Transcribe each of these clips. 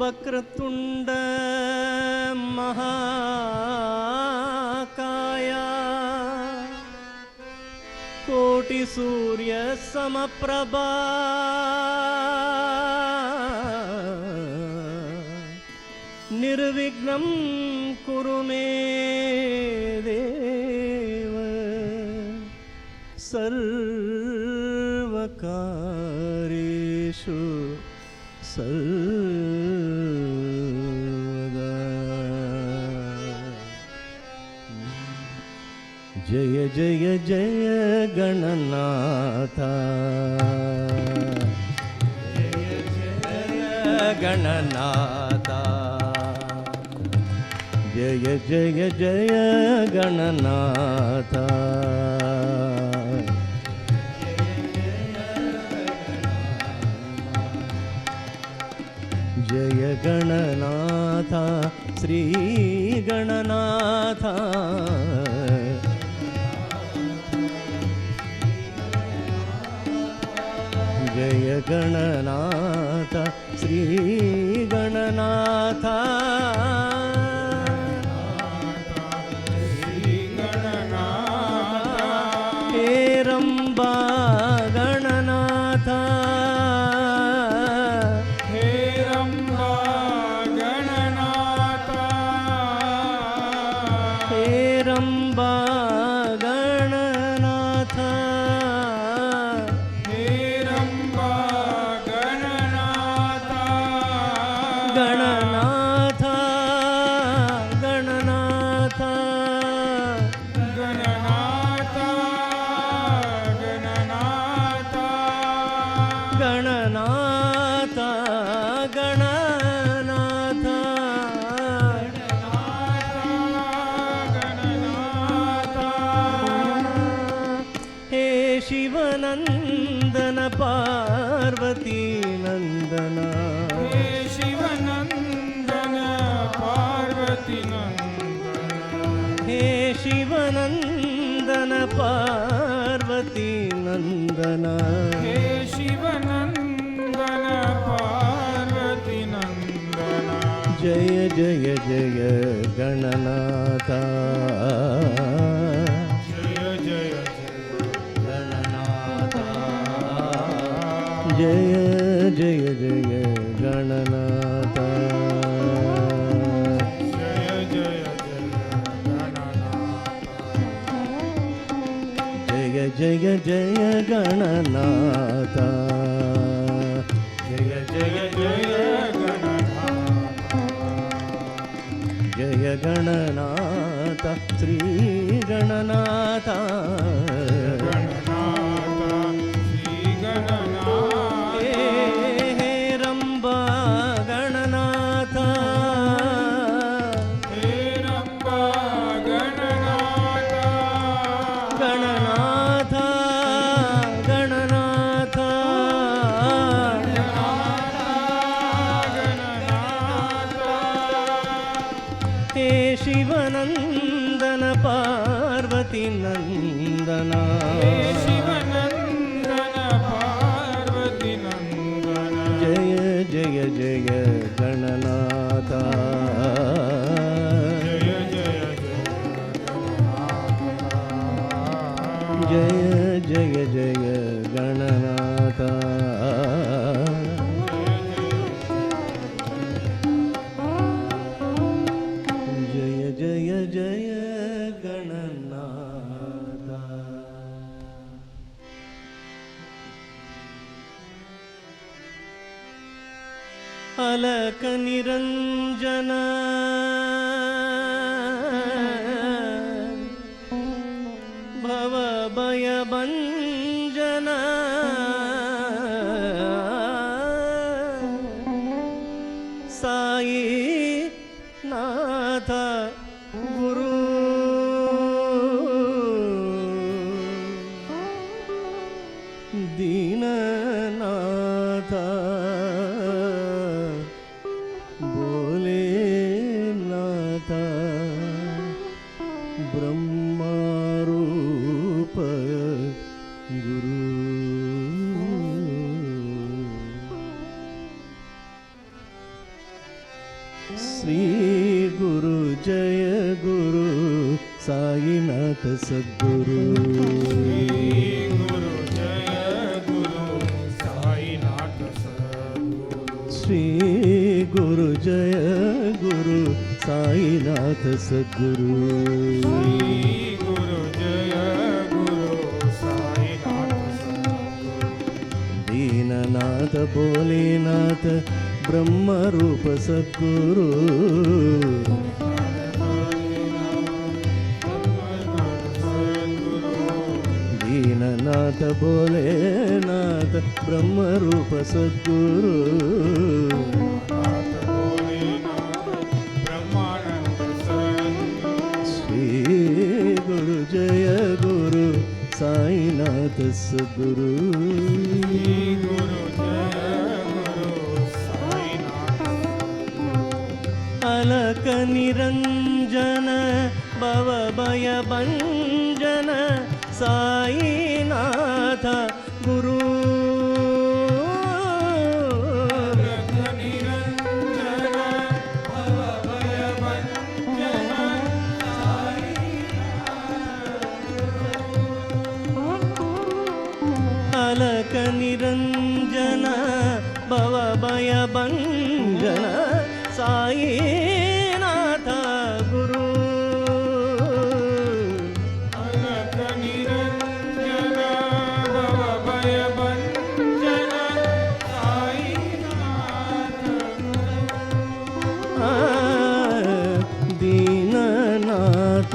वक्रतुंड महाकाय कोटि सूर्य समप्रभा निर्विघ्नं कुरु मे देव सर्वकार्येषु सर्वदा। जय जय जय गणनाथ जय जय गणनाथ जय जय जय गणनाथ जय गणनाथ श्री गणनाथ जय गणनाथ श्री गणनाथ हेरंबा गणनाथ हेरंबा गणनाथ हेरंबा गणनाथ हेरंबा गणनाथ गणनाथ गणनाथ गणनाथ गणनाथ गणनाथ हे शिवनंदन पार्वती नंदन हे शिवनंदन पार्वती नंदन हे शिवनंदन पार्वती नंदन हे शिवनंदन पार्वती नंदन जय जय जय गणनाथ जय जय गणनाथ जय जय जय गणनाथ जय जय जय जय जय गणनाथ जय जय जय जय गणनाथ श्री गणनाथ हेरंबा गणनाथ गणनाथ गणनाथ हे शिवनंदन पार्वती नंदन शिवनंदन पार्वती नंदन जय जय जय गणनाथ जय जय जय जय जय गणनाथ जय जय जय गणनाथ अलक निरंजन भव भय भंजन साई नाथ गुरु दीननाथ भोलेनाथ ब्रह्मरूप गुरु ಶ್ರೀ ಗುರು ಜಯ ಗುರು ಸಾಯಿನಾಥ ಸದ್ಗುರು ಶ್ರೀ ಗುರು ಜಯ ಗುರು ಸಾಯಿನಾಥ ಸದ್ಗುರು ಶ್ರೀ ಗುರು ಜಯ ಗುರು ಸಾಯಿನಾಥ ಸದ್ಗುರು ಶ್ರೀ ಗುರು ಜಯ ಗುರು ಸಾಯಿನಾಥ ಸದ್ಗುರು ದೀನನಾಥ ಭೋಲೆನಾಥ ಬ್ರಹ್ಮ ರೂಪ ಸದ್ಗುರು ದೀನನಾಥ ಭೋಲೆನಾಥ ಬ್ರಹ್ಮ ರೂಪ ಸದ್ಗುರು ಶ್ರೀ ಗುರು ಜಯ ಗುರು ಸಾಯಿನಾಥ ಸದ್ಗುರು ಅಲಕ ನಿರಂಜನ ಭವ ಭಯ ಭಂಜನ ಸಾಯಿನಾಥ ಗುರು ಅಲಕ ನಿರಂಜನ ಭವ ಭಯ ಭಂಜನ ಸಾಯಿನಾಥ ಗುರು ಅಲಕ ನಿರಂಜನ ಭವ ಭಯ ಭಂಜನ ಸಾಯಿನಾಥ ದೀನನಾಥ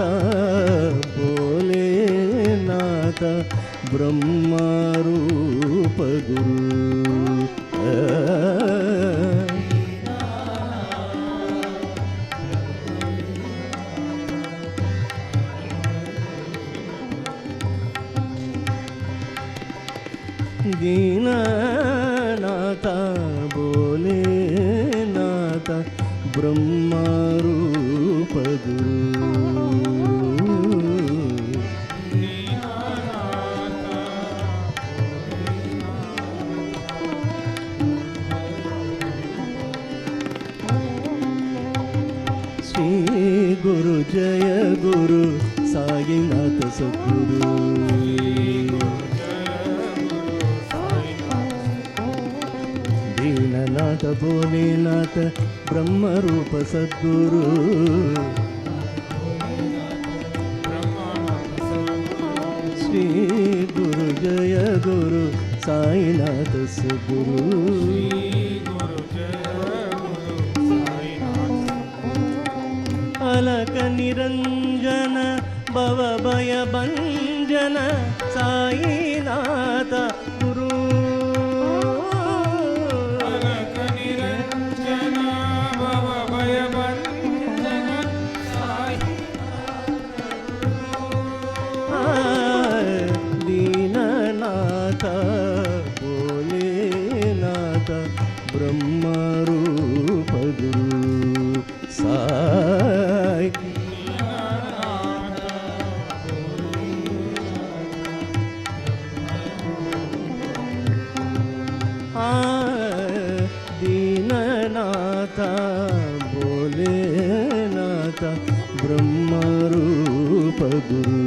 ಭೋಲೆನಾಥ ಬ್ರಹ್ಮ ರೂಪ ಗುರು ದೀನನಾಥ ಭೋಲೆನಾಥ ಬ್ರಹ್ಮ ರೂಪ ಗುರು ಶ್ರೀ ಗುರು ಜಯ ಗುರು ಸಾಯಿನಾಥ ಸದ್ಗುರು ದೀನನಾಥ ಭೋಲೆನಾಥ ಬ್ರಹ್ಮ ರೂಪ ಸದ್ಗುರು ಶ್ರೀ ಗುರು ಜಯ ಗುರು ಸಾಯಿನಾಥ ಸದ್ಗುರು ಅಲಕ ನಿರಂಜನ ಭವ ಭಯ ಭಂಜನ ಸಾಯಿನಾಥ ಗುರು ಅಲಕ ನಿರಂಜನ ಭವ ಭಯ ಭಂಜನ ದೀನನಾಥ ಭೋಲೆನಾಥ ಬ್ರಹ್ಮ ರೂಪ ಗುರು ಸಾಯಿ ದೀನನಾಥ ಭೋಲೆನಾಥ ಬ್ರಹ್ಮ ರೂಪ ಗುರು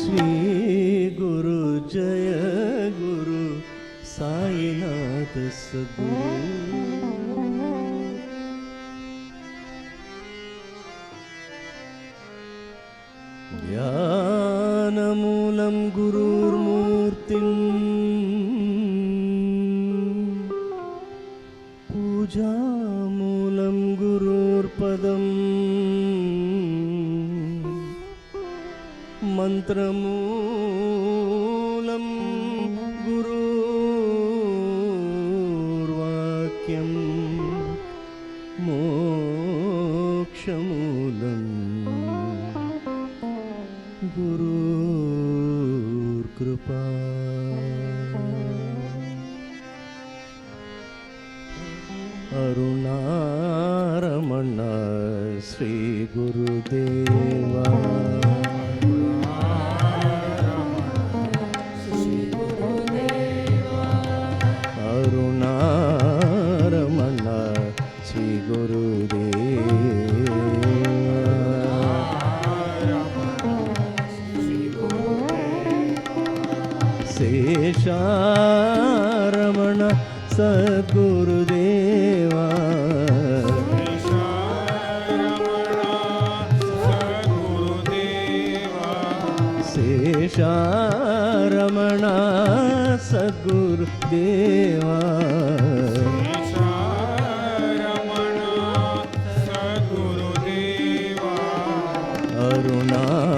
ಶ್ರೀ ಗುರು ಜಯ ಗುರು ಸಾಯಿನಾಥ ಸದ್ಗುರು ಧ್ಯಾನಮೂಲಂ ಗುರುರ್ಮೂರ್ತಿಂ पूजामूलं गुरुर्पदं मन्त्रमूलं गुरुर्वाक्यं मोक्षमूलं गुरुर्कृपा अरुणारमण श्री गुरुदेवा ಸದ್ಗುರುದೇವಾ ಶೇಷಾರಮಣ ಸದ್ಗುರುದೇವಾ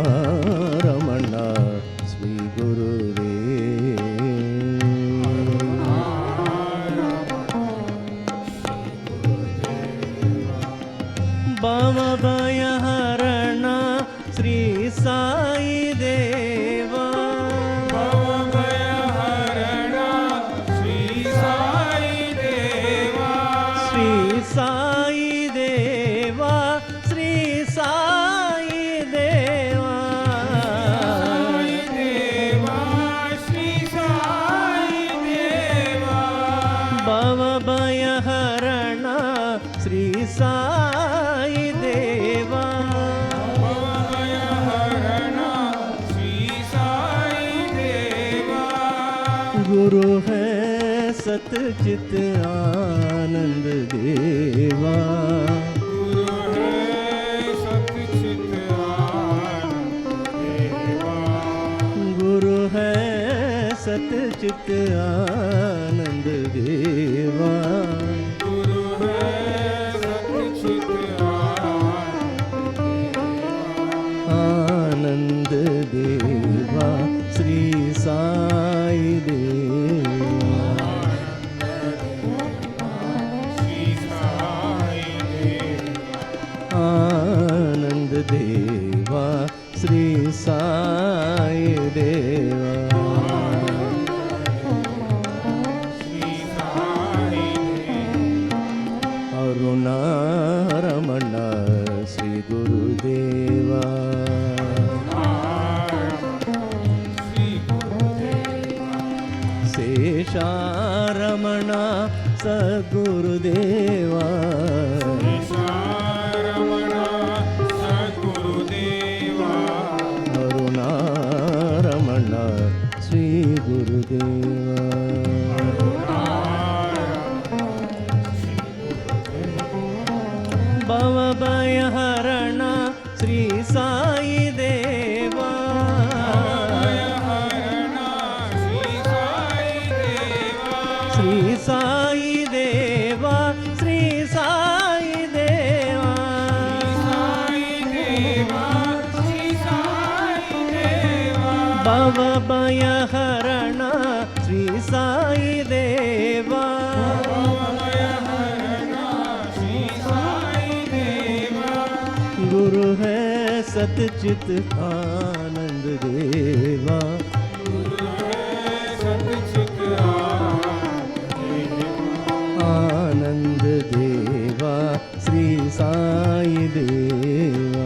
ಅರುಣಾರಮಣ ಶ್ರೀ ಭವಭಯಹರಣ ಶ್ರೀ ಸಾಯಿ ದೇವಾ ಭವಭಯಹರಣ ಶ್ರೀ ಸಾಯಿ ದೇವಾ ಶ್ರೀ ಸಾಯಿ ದೇವಾ ಶ್ರೀ ಸಾಯಿ ದೇವಾ ಶ್ರೀ ಸಾಯಿ ದೇವಾ ಭವಭಯಹರಣ ಶ್ರೀ ಸಾಯಿ ದೇವಾ ಭವಭಯಹರಣ ಶ್ರೀ ಸಾಯಿ ದೇವಾ गुरु है सतचित आनंद देवा गुरु है सतचित आनंद देवा गुरु है सतचित आनंद देवा गुरु है सतचित आनंद देवा श्री साई देवा श्री साई देवा आनंद देवा श्री साई देवा श्री साई अरुणारमण श्री गुरुदेवा श्री गुरुदेवा शेषारमण सद्गुरुदेवा रमण सद्गुरुदेवा अरुणारमण श्री गुरुदेवा भवभयहरण श्री साई देवा भवभयहरण श्री साई देवा श्री साई देवा श्री साई देवा साई देवा श्री साई देवा भवभयहरण श्री साई देवा भवभयहरण श्री साई देवा गुरु है सतचित आनंद देवा गुरु है सतचित आनंद देवा श्री साई देवा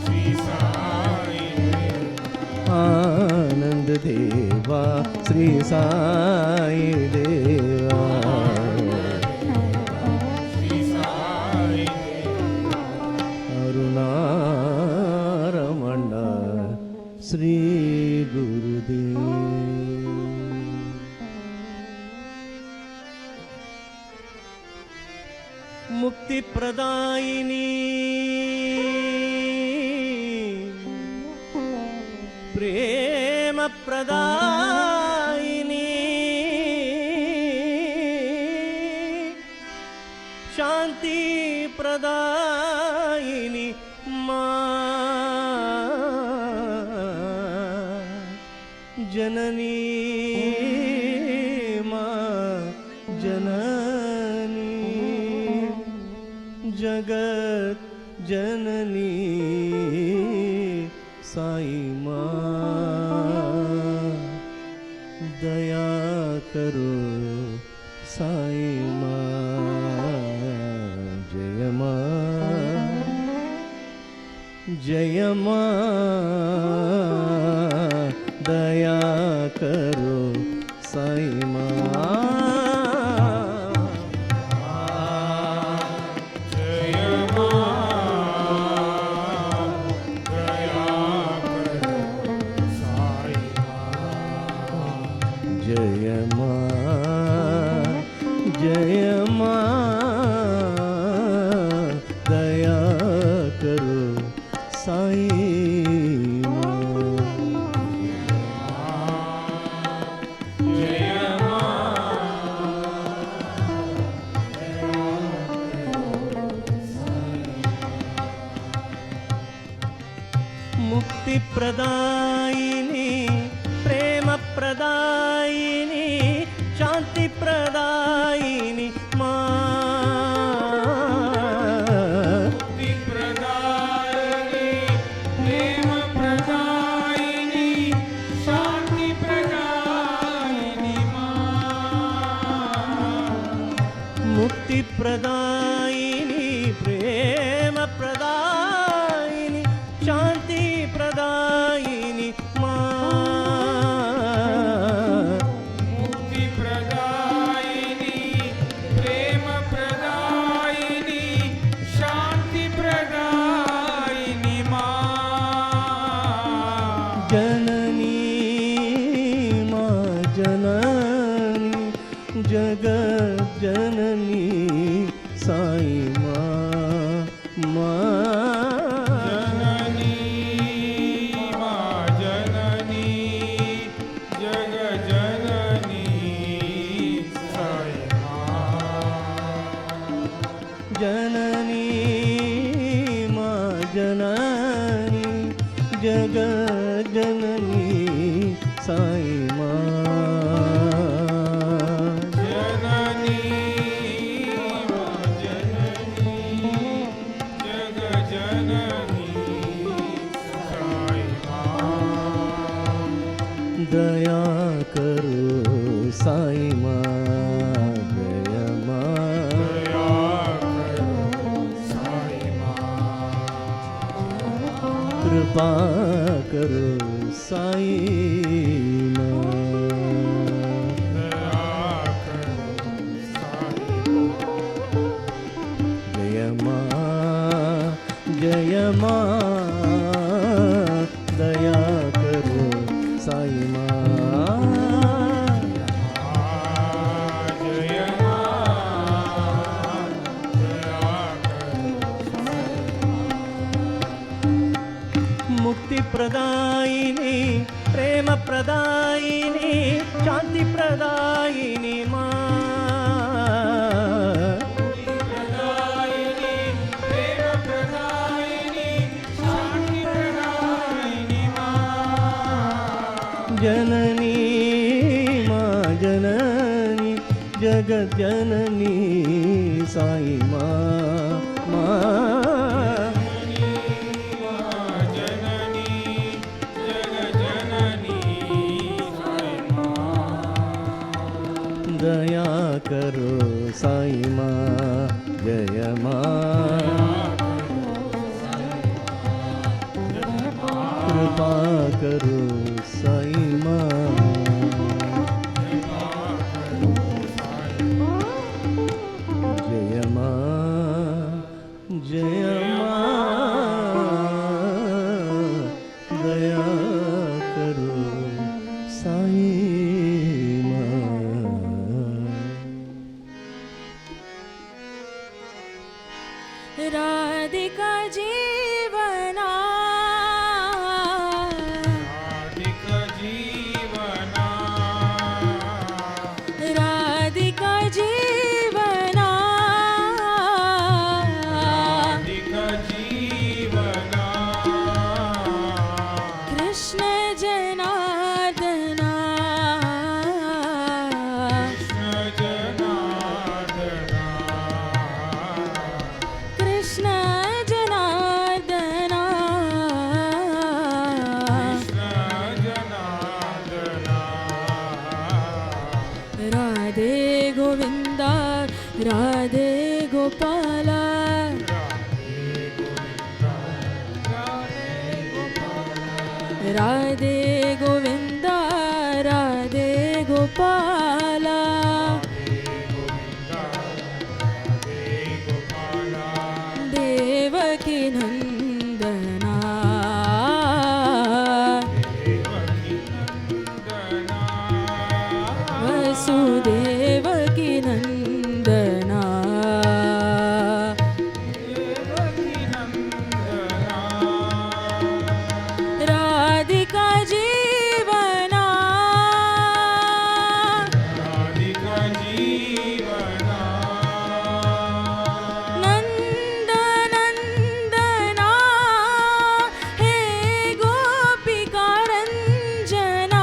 श्री साई आनंद देवा श्री साई देवा श्री साई अरुणारमण श्री गुरुदेव मुक्ति प्रदायिनी प्रेम प्रदायिनी शांति प्रदायिनी मां जननी मां जननी जगत जननी साई मां दया करो साई मां जय मां जय मां दया करो साई मां जय मां दया करो साई मां जय माँ जय माँ दया करो साईं माँ जय मुक्ति प्रदायिनी प्रेम प्रदायिनी शांति प्रदायिनी मुक्ति प्रदायिनी प्रेम प्रदायिनी शांति प्रदायिनी मुक्ति प्रदायिनी प्रेम प्रदायिनी शांति प्रदायिनी मुक्ति प्रदायिनी प्रेम प्रदायिनी शांति प्रदायिनी जननी माँ जननी जगत जननी साईं माँ जननी माँ जननी जग जननी साईं जननी माँ जननी जगत जननी साईं माँ जननी माँ जननी जग जननी साईं दया करो साईं माँ दया माँ दया करो साईं कृपा करो साईं माँ दया करो साईं जय माँ जय माँ दया करो साईं माँ जय दया मुक्ति प्रदायिनी प्रेम प्रदायिनी शांति प्रदायिनी माँ प्रदायिनी प्रेम प्रदायिनी शांति प्रदायिनी जननी माँ जननी जगत जननी साईं माँ जननी जग जननी साईं दया करो साईं माँ जय माँ कृपा करो साईं माँ जय माँ जय माँ दया करो साईं माँ राधिका जीवना राधिक जीवना राधिका जीवना राधिक जीवना कृष्ण जनार्दना कृष्ण जनार्दना कृष्ण जनार्दना कृष्ण जनार्दना राधे गोविंदा राधे गोपाला राधे गोविंदा राधे गोपाला देवकी नंदना ವಸುದೇವಕಿ ನಂದನ ರಾಧಿಕಾ ಜೀವನ ನಂದ ನಂದನ ಹೇ ಗೋಪಿಕಾ ರಂಜನ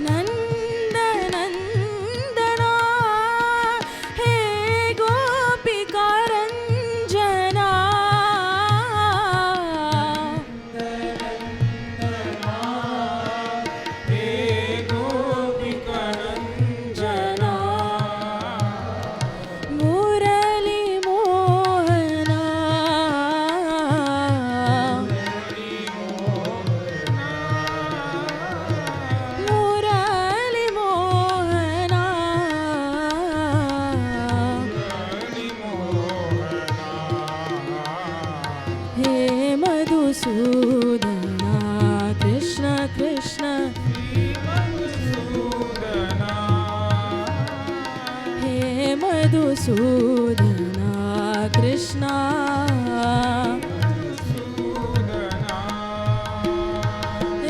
ನಂದ ನಂದನ ಹೇ ಗೋಪಿಕಾ ರಂಜನ ಮುರಳಿ ಮೋಹನ ಮುರಳಿ ಮೋಹನ ಹೇ ಮಧುಸೂದನ ಕೃಷ್ಣ ಕೃಷ್ಣ ಹೇ ಮಧುಸೂದನ ಕೃಷ್ಣ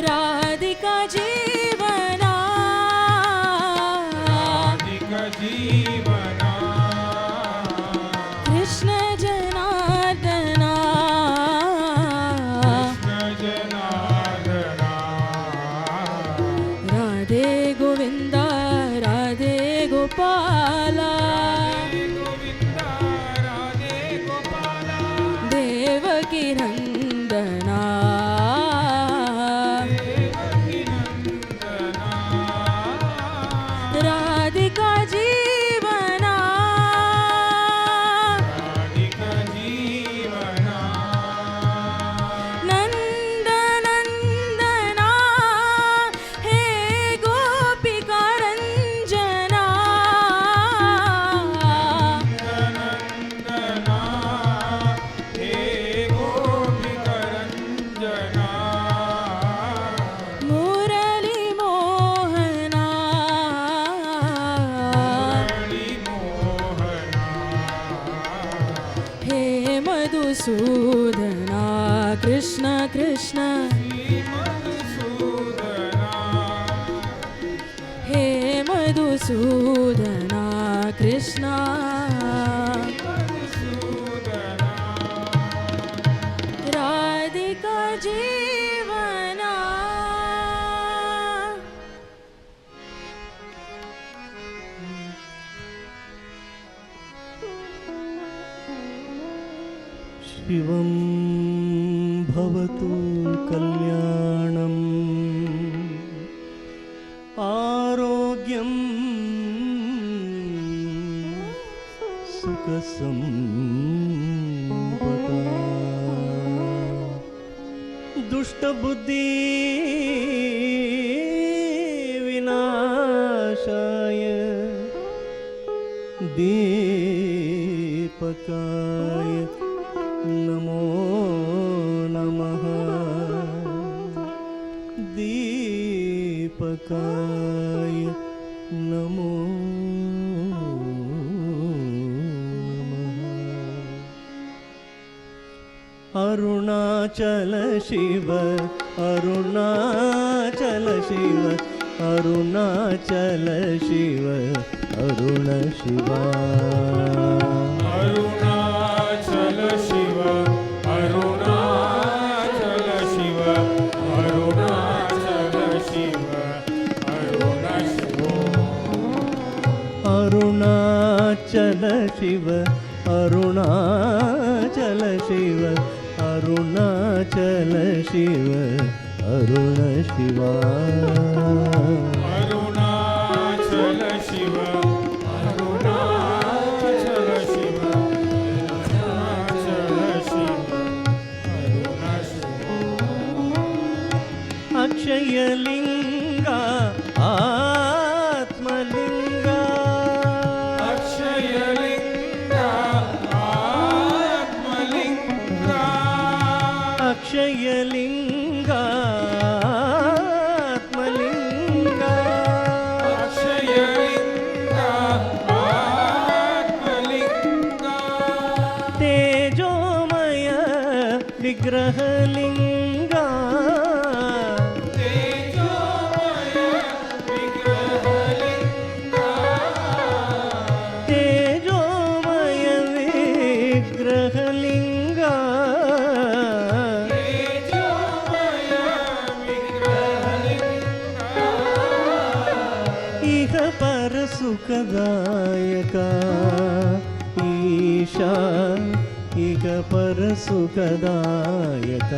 ರಾಧಿಕಾ ಜೀವನ ಕೃಷ್ಣ ಜನಾರ್ದನ ರಾಧೆ ಗೋವಿಂದ ರಾಧೆ ಗೋಪಾಲ ದೇವಕಿ ನಂದನ ರಾಧಿಕಾ ಜೀವನ ನಂದ ನಂದನ ಹೇ ಗೋಪಿಕಾ ರಂಜನ ಮುರಳಿ ಮೋಹನ ಹೇ ಮಧುಸೂದನ ಕೃಷ್ಣ ಕೃಷ್ಣ ಹೇ ಮಧುಸೂದನ ಕೃಷ್ಣ ರಾಧಿಕಾ ಜೀವನ शिवं भवतु कल्याणम् आरोग्यं सुखसम्पदा दुष्टबुद्धि विनाशाय दीपकाय नमो नमः दीपकाय नमो नमः अरुणाचल शिव अरुणाचल शिव अरुणाचल शिव अरुण शिवा अरुणाचल शिव अरुणाचल शिव अरुणाचल शिव अरुण शिवो अरुणाचल शिव अरुणाचल शिव अरुणाचल शिव अरुण शिवा अरुणाचल शिव अरुणाचल शिव अरुणाचल शिव अरुण शिवो अक्षयलिंगा आत्मलिंगा अक्षयलिंगा ವಿಗ್ರಹಲಿಂಗ ತೇಜೋಮಯ ವಿಗ್ರಹಲಿಂಗ ಇಹ ಪರ ಸುಖದಾಯಕ ಈಶಾ ಇಹ ಪರ ಸುಖದಾಯಕ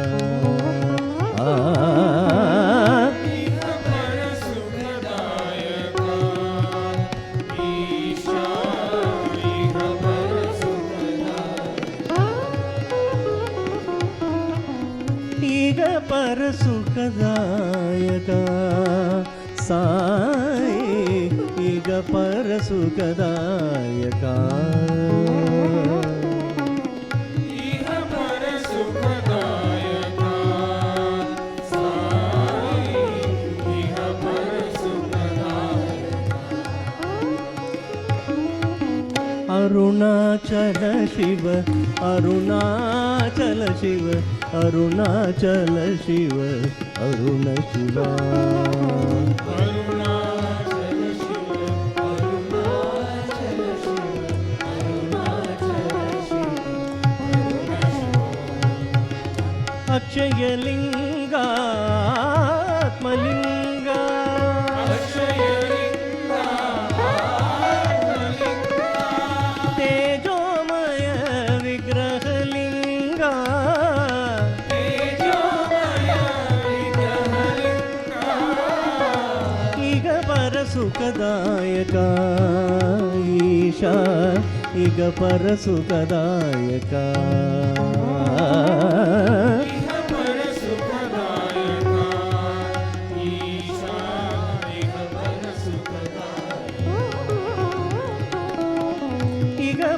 ಈಗ ಪರ ಸುಖದಾಯಕ ಸಾಯಿ ಈಗ ಪರ ಸುಖದಾಯಕ ಅರುಣಾಚಲ ಶಿವ ಅರುಣಾಚಲ ಶಿವ ಅರುಣಾಚಲ ಶಿವ ಅರುಣ ಶಿವ ಅಕ್ಷಯಲಿಂಗ ಆತ್ಮಲಿಂಗ ತೇಜೋಮಯ ವಿಗ್ರಹಲಿಂಗ ಈಗ ಪರ ಸುಖದಾಯಕ ಈಶಾ ಈಗ ಪರ ಸುಖದಾಯಕ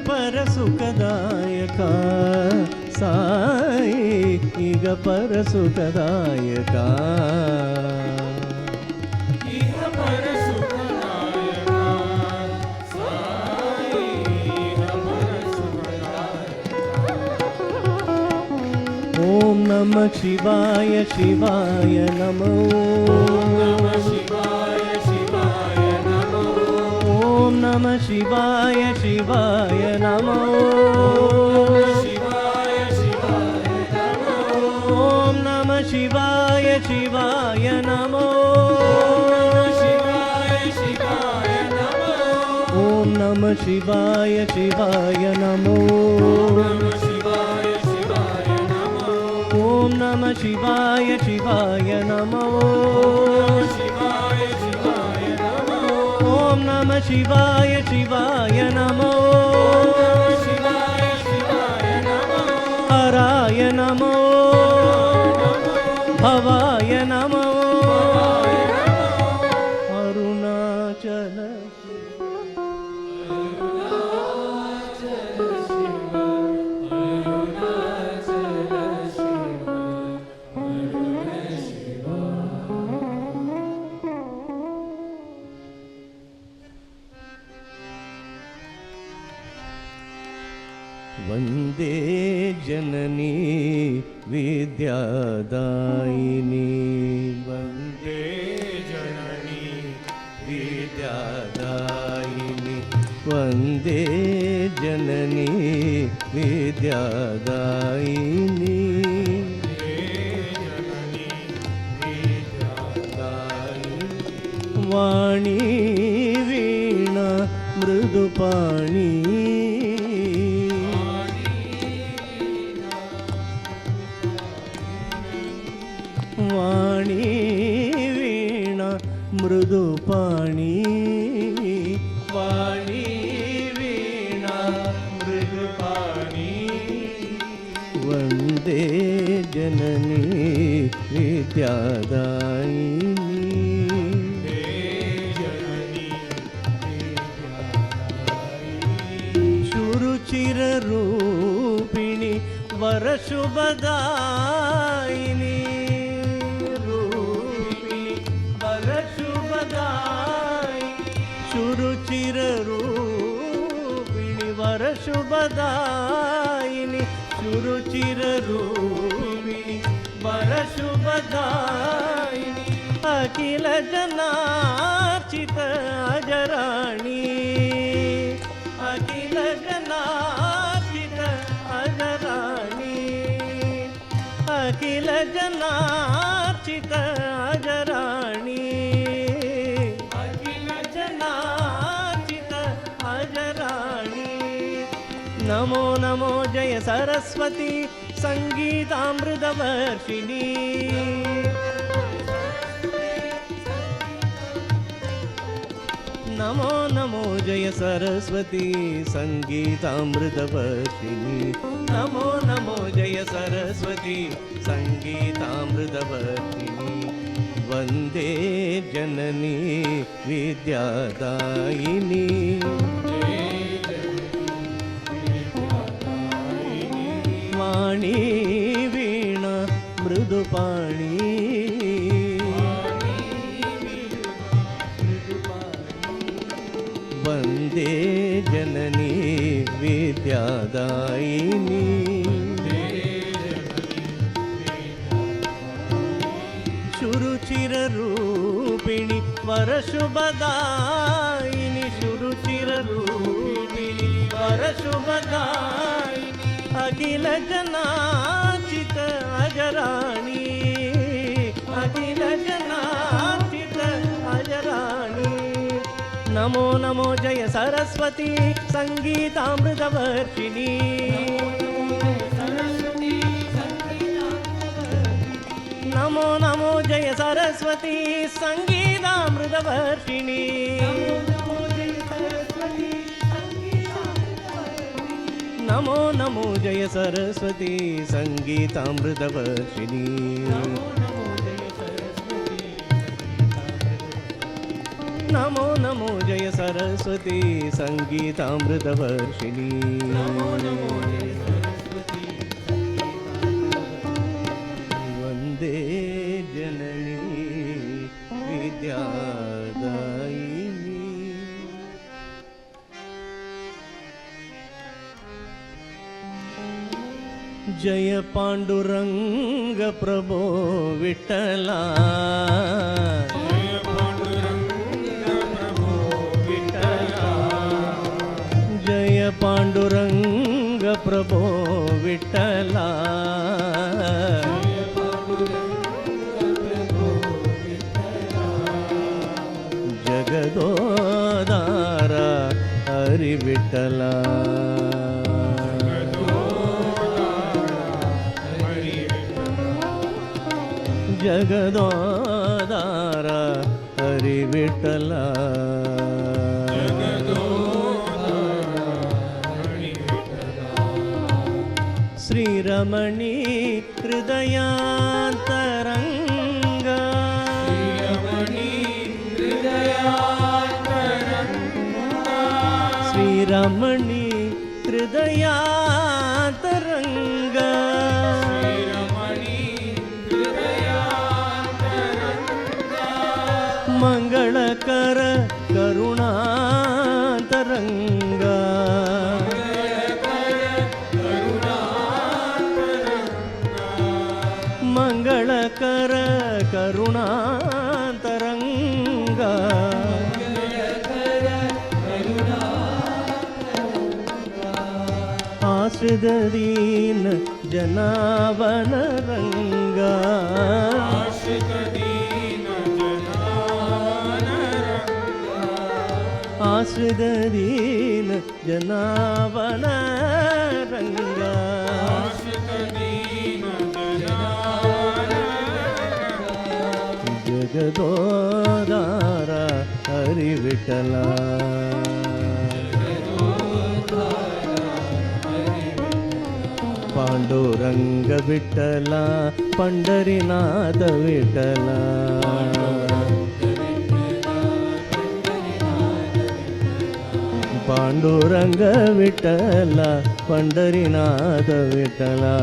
ಪರ ಸುಖದಾಯಕ ಸಾಯಿ ಈಗ ಪರ ಸುಖದಾಯಕ ಓಂ ನಮಃ ಶಿವಾಯ ಶಿವಾಯ ನಮೋ ಓಂ ನಮಃ ಶಿವಾಯ ಶಿವಾಯ ನಮೋ ಓಂ ನಮಃ ಶಿವಾಯ ಶಿವಾಯ ನಮೋ ಓಂ ನಮಃ ಶಿವಾಯ ಶಿವಾಯ ನಮೋ ಓಂ ನಮಃ ಶಿವಾಯ ಶಿವಾಯ ನಮೋ ಓಂ ನಮಃ ಶಿವಾಯ ಶಿವಾಯ ನಮೋ ಹರಾಯ ನಮೋ ಭವಾಯ ನಮೋ ಅರುಣಾಚಲ ವಂದೇ ಜನನಿ ವಿದ್ಯಾದಾಯಿನಿ ವಂದೇ ಜನನಿ ವಿದ್ಯಾದಾಯಿನಿ ವಂದೇ ಜನನಿ ವಿದ್ಯಾದಾಯಿನಿ ವಾಣಿ ವೀಣಾ ಮೃದುಪಾಣಿ ವಾಣಿ ವೀಣಾ ಮೃದುಪಾಣಿ ವಾಣಿ ವೀಣಾ ಮೃದುಪಾಣಿ ವಂದೇ ಜನನಿ ವಿದ್ಯಾದಾಯಿನಿ ಶುರುಚಿರ ರೂಪಿಣಿ ವರಶುಭದಾಯಿನಿ ಶುರುಚಿರ ರೂಪಿಣಿ ವರಶುಭದಾಯಿನಿ सुरुचिररूपिणि वरशुभदायिनि अखिल जनार्चित अजराणि अखिल जनार्चित अजराणि अखिल जनार्चित अजराणि अखिल जनार्चित अजराणि नमो नमो जय सरस्वती संगीतामृतवर्षिणी नमो नमो जय सरस्वती संगीतामृतवर्षिणी नमो नमो जय सरस्वती संगीतामृतवर्षिणी वन्दे जननी विद्यादायिनी वाणी वीणा मृदुपाणी वन्दे जननी विद्यादायिनी शुरुचिररूपिणि वरशुभदायिनि शुरुचिररूपिणि वरशुभदायिनि अखिल जनार्चित अजराणि अखिल जनार्चित अजराणि नमो नमो जय सरस्वती संगीतामृतवर्षिणी नमो नमो जय सरस्वती संगीतामृतवर्षिणी नमो नमो जय सरस्वती संगीतामृतवर्षिणी नमो नमो जय सरस्वती संगीतामृतवर्षिणी वन्दे जननी विद्यादायिनी जय पांडुरंग प्रभो विठ्ठला जय पांडुरंग प्रभो विठ्ठला जगदोदार हरि विठ्ठला जगदोदार हरि विठ्ठला श्रीरमणी हृदयांतरंग श्रीरमणी हृदयांतरंग मंगलकर करुणांतरंग मंगलकर करुणांतरंग आश्रित दीन जनावन रंग आश्रित दीन जनावन रंग जगदोदार हरि विठ्ठला पांडुरंग विठ्ठला पंढरीनाथ विठ्ठला पांडुरंग विठ्ठला पंढरीनाथ विठ्ठला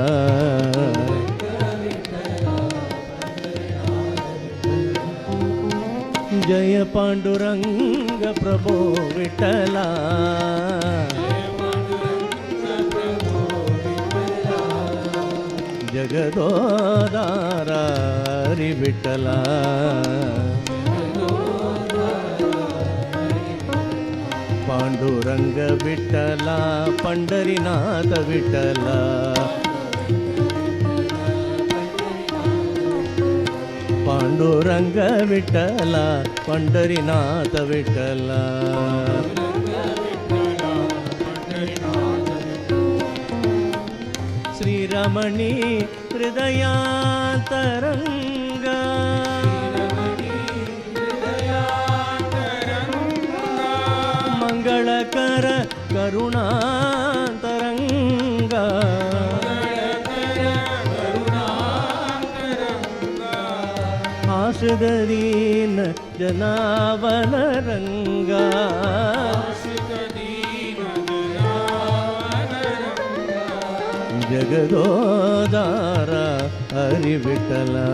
जय पांडुरंग प्रभो विठ्ठला जगदोदार हरी विठ्ठला पांडुरंग विठ्ठला पंढरीनाथ विठ्ठला पांडुरंग विठ्ठला पंढरीनाथ विठ्ठला श्रीरमणी हृदयांतरंगा मंगळकर करुणांतरंगा आश्रित दीन जनावन रंगा जगदोदार हरि विठ्ठला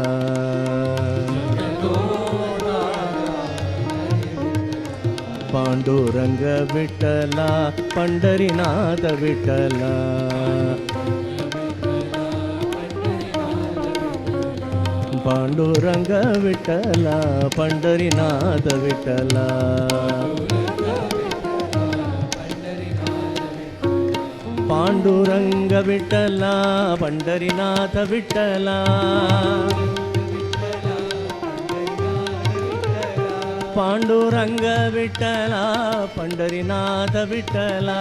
पांडुरंग विठ्ठला पंढरीनाथ विठ्ठला पांडुरंग विठ्ठला पंढरीनाथ विठ्ठला पांडुरंग विठ्ठला पंढरीनाथ विठ्ठला पांडुरंग विठ्ठला पंढरीनाथ विठ्ठला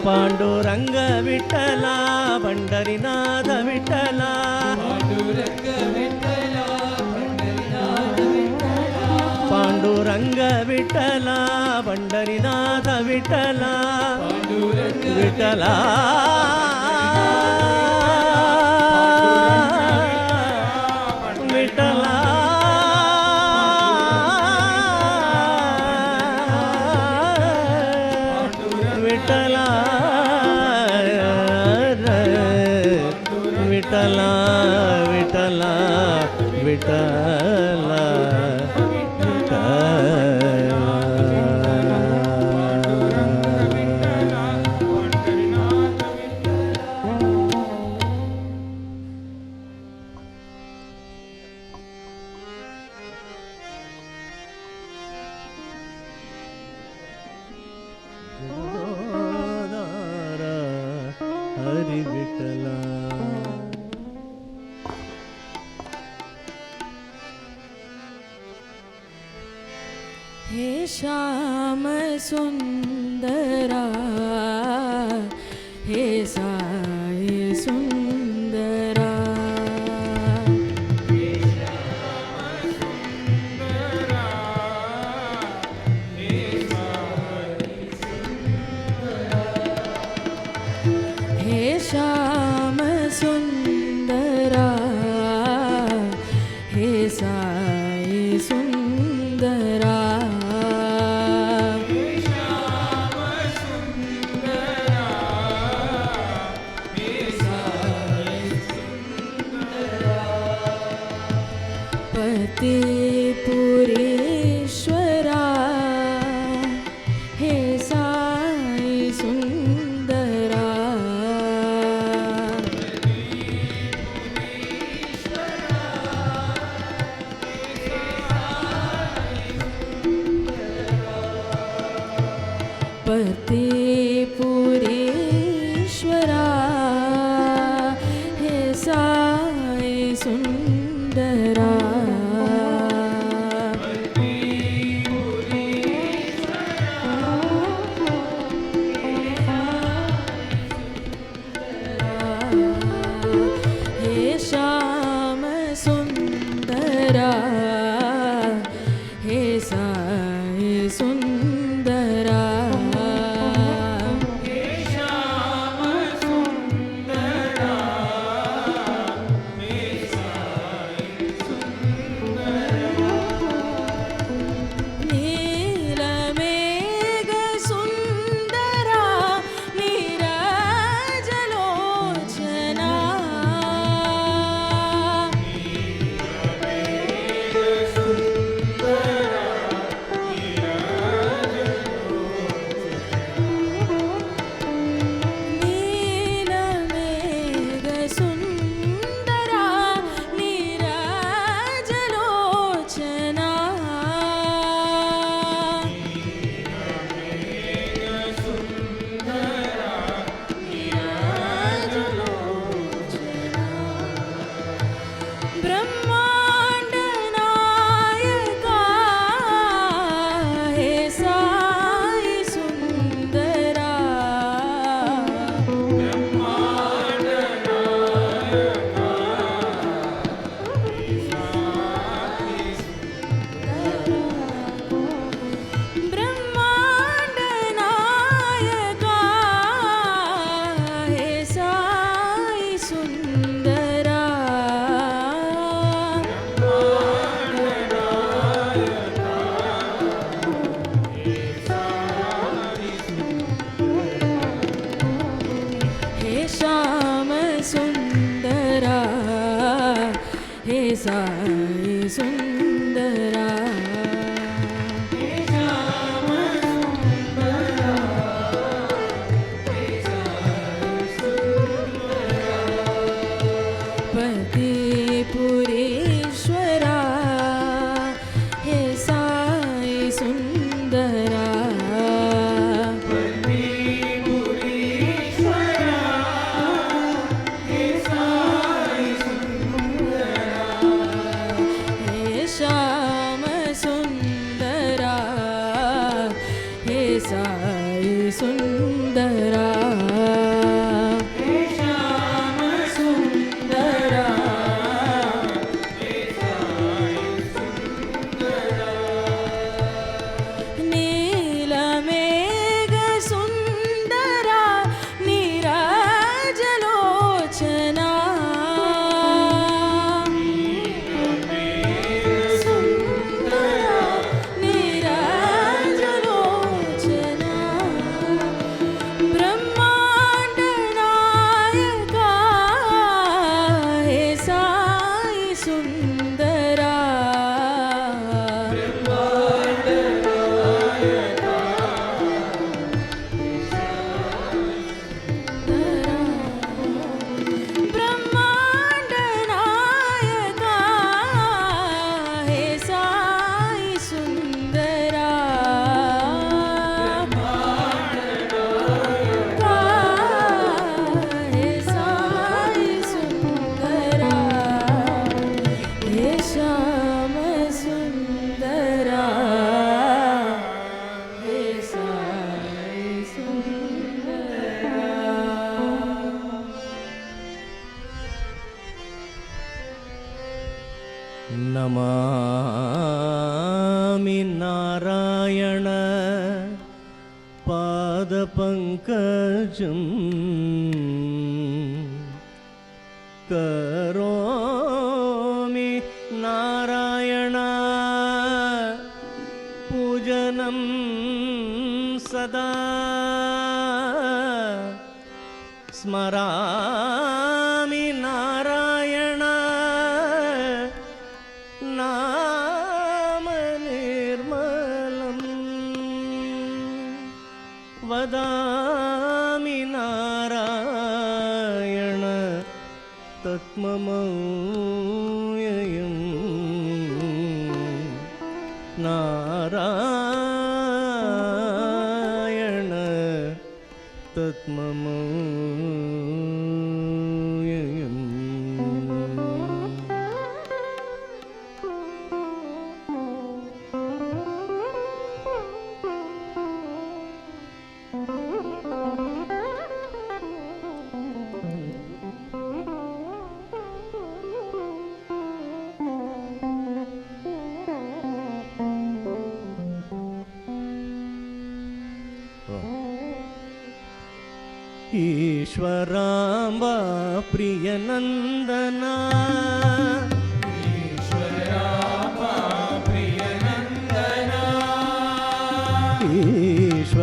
पांडुरंग विठ्ठला पंढरीनाथ विठ्ठला पांडुरंग विठ्ठला पंढरीनाथ विठ्ठला विठ्ठला विठ्ठला विठ्ठला विठ्ठला विठ्ठला विठ्ठला जगदोदार हरि विठ्ठला हे श्याम सुंदरा हे साई सुंदरा हे श्याम सुंदरा हे साई सुंदरा पति पुरेश्वरा हे साई सुंदरा पति पुरेश्वरा हे साई सुंदरा हे श्याम सुंदरा हे साई सुंदरा हे श्याम साई सुंदरा हे श्याम सुंदरा नीलमेघ सुंदरा नीराजलोचना नमामि नारायण पादपङ्कजं करोमि नारायण पूजनं सदा स्मरामि नारायण नाम निर्मलं वदामि नारायण तत्त्वमव्ययम् नारायण तत्त्वमव्ययम् ईश्वराम्बा प्रियनन्दना ईश्वराम्बा प्रियनन्दना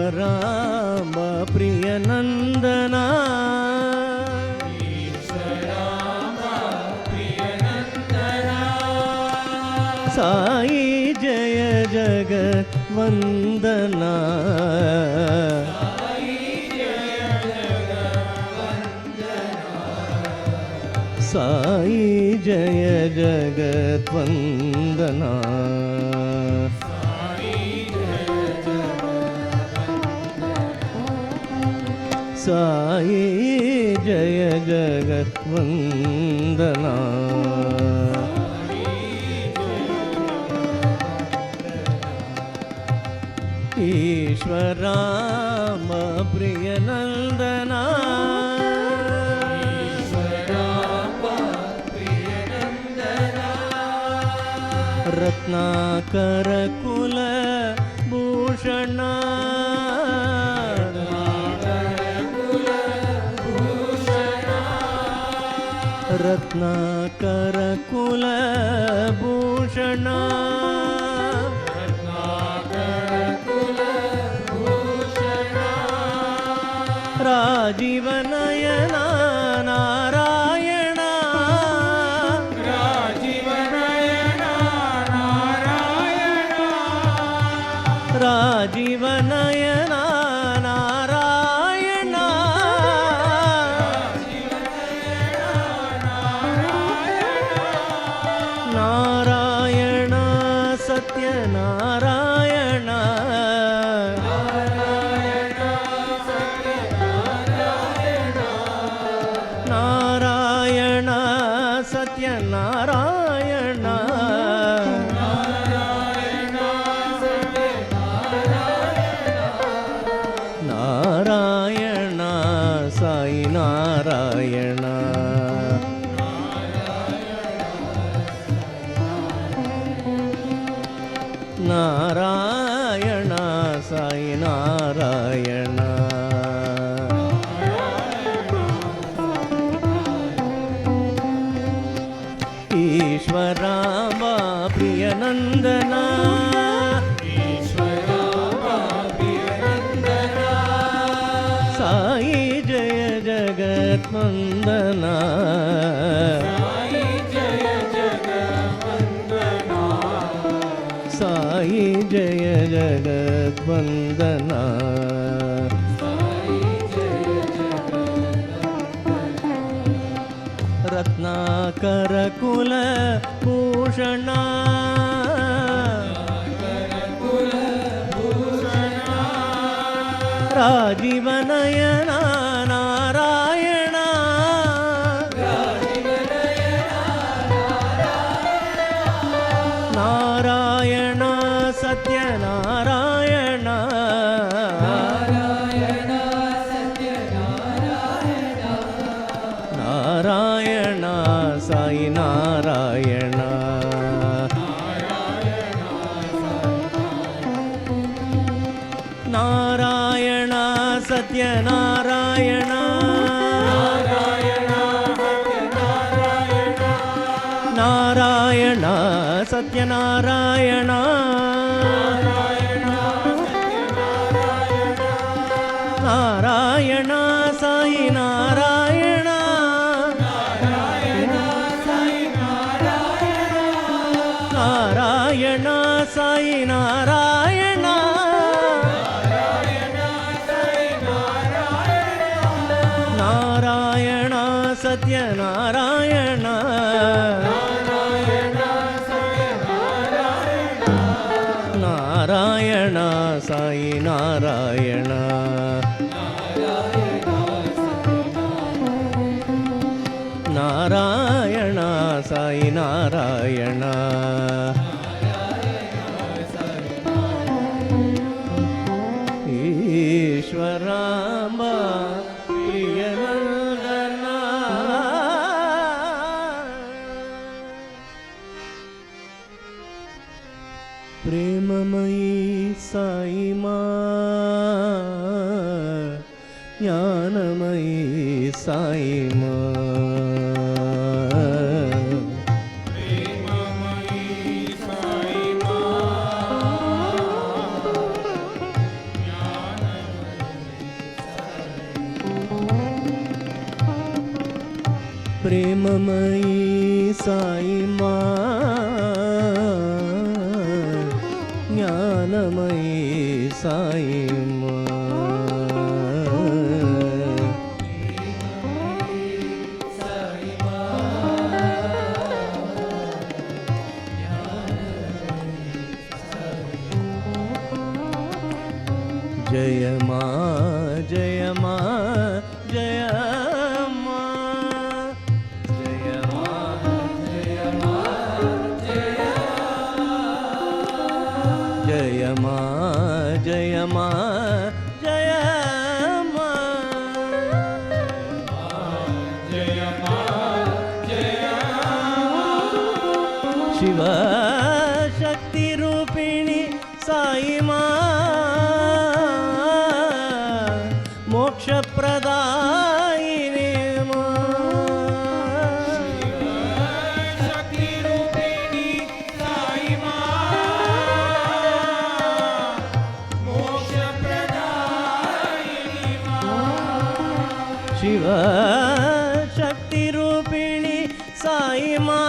ईश्वराम्बा प्रियनन्दना ईश्वराम्बा प्रियनन्दना साई जय जगद्वन्दना साई जय जगद्वन्दना साई जय जगद्वन्दना ईश्वराम प्रियनन्दना रत्नाकर कुल भूषण रत्नाकर कुल भूषण राजीव नयना नारायण राजीव नयना नारायण नारायण सत्यनारायण ನಾರಾಯಣ ಈಶ್ವರಾಂಬ ಪ್ರಿಯನಂದನ ಸಾಯಿ ಜಯ ಜಗತ್ವಂದನ ಸಾಯಿ ಜಯ ಜಗದ್ವಂದನ ರತ್ನಾಕರ ಕುಲ ಭೂಷಣ ರಾಜೀವನಯನ ನಾರಾಯಣ ನಾರಾಯಣ ಸತ್ಯನಾರಾಯಣ ನಾರಾಯಣ ಸಾಯಿ ನಾರಾಯಣ ನಾರಾಯಣ ಸತ್ಯನಾರಾಯಣ ನಾರಾಯಣ ಸತ್ಯನಾರಾಯಣ ನಾರಾಯಣ ಸಾಯಿ ನಾರಾಯಣ ನಾರಾಯಣ ಸಾಯಿ ನಾರಾಯಣ ನಾರಾಯಣ ಸತ್ಯನಾರಾಯಣ ನಾರಾಯಣ ಸಾಯಿ ನಾರಾಯಣ ನಾರಾಯಣ ಸಾಯಿ ನಾರಾಯಣ ಈಶ್ವರಾಂಬ ಪ್ರಿಯನಂದನ ಪ್ರೇಮಮಯೀ ಸಾಯಿ ಮಾ ಜ್ಞಾನಮಯೀ ಸಾಯಿ ಮಾ ಪ್ರೇಮಮಯೀ ಸಾಯಿ ಮಾ ಜ್ಞಾನಮಯೀ ಸಾಯಿ ಮಾ ಜಯ ಮಾ ಜಯ ಮಾ ಜಯ ಮಾ ಜಯ ಮಾ ಜಯ ಮಾ ಜಯ ಮಾ ಜಯ ಮಾ ಜಯ ಮಾ ಶಿವ ಶಕ್ತಿ ರೂಪಿಣಿ ಸಾಯಿ ಮಾ ಮೋಕ್ಷ ಪ್ರದಾಯಿನಿ ಮಾ ಶಕ್ತಿ ರೂಪಿಣಿ ಸಾಯಿ ಮಾ ಮೋಕ್ಷ ಪ್ರದಾಯಿನಿ ಮಾ ಶಿವ ಶಕ್ತಿ ರೂಪಿಣಿ ಸಾಯಿ ಮಾ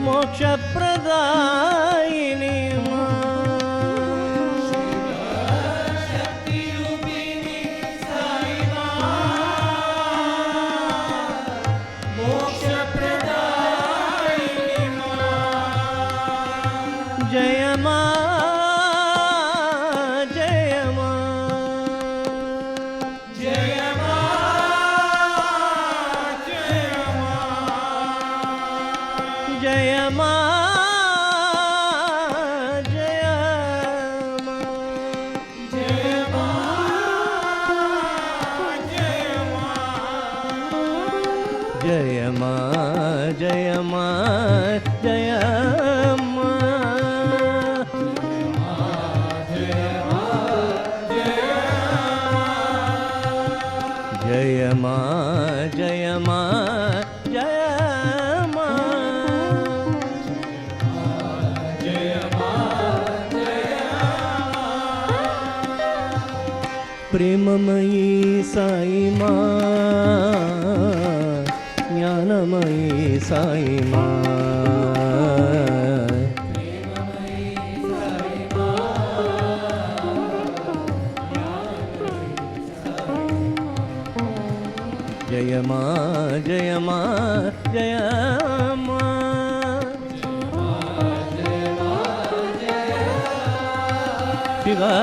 ಮೋಕ್ಷ ಪ್ರದಾಯಿನಿ ಮಾ ಜಯ ಮಾ ಜಯ ಮಾ प्रेममयी साई माँ, ज्ञानमयी साई माँ, जय माँ जय माँ जय माँ, शिवा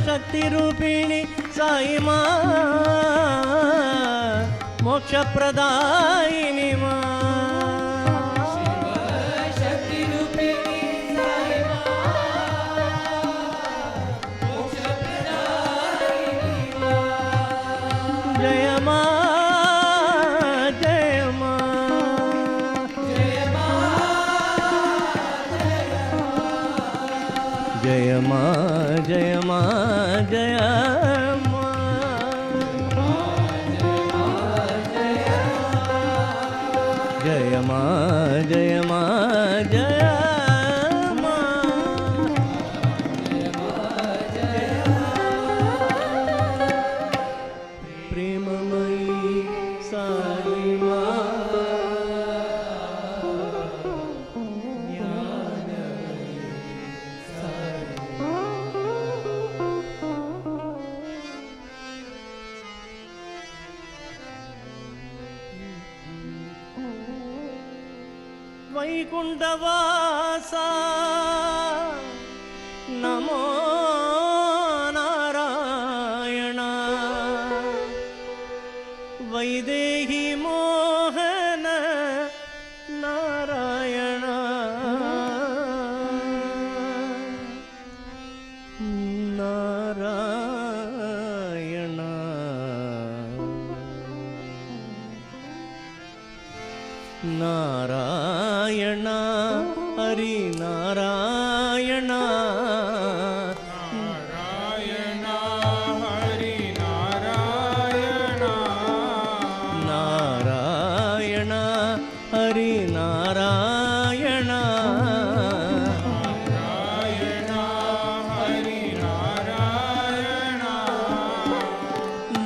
शक्ति रूपिणी साई माँ, मोक्ष प्रदायिनी माँ, शक्ति रूपिणी साई माँ, मोक्ष प्रदायिनी माँ, जय माँ जय माँ, जय माँ जय माँ जय माँ जय माँ, जय माँ जय माँ जय माँ, प्रेममयी साई माँ, वैकुण्ठवासा नमो नारायण, वैदेही मोहन नारायण, नारायण, नारायण हरि नारायण, नारायण हरि नारायण, नारायण हरि नारायण, नारायण हरि नारायण,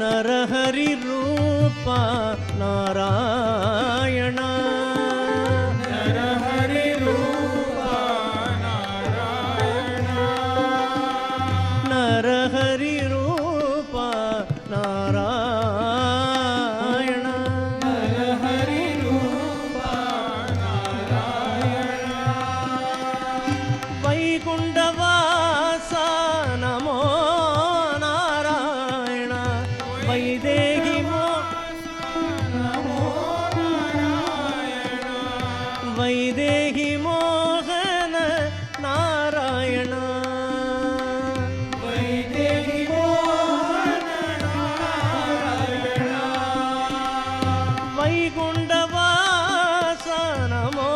नरहरि रूप नारायण, नरहरि रूप नारायण, नरहरि रूप नारायण, नरहरि रूप नारायण, वैकुण्ठवासा नमो नारायण, वैदेही नमो नारायण, वैदेही मोहन नारायण, वैदेही मोहन नारायण, वैकुण्ठवास नमो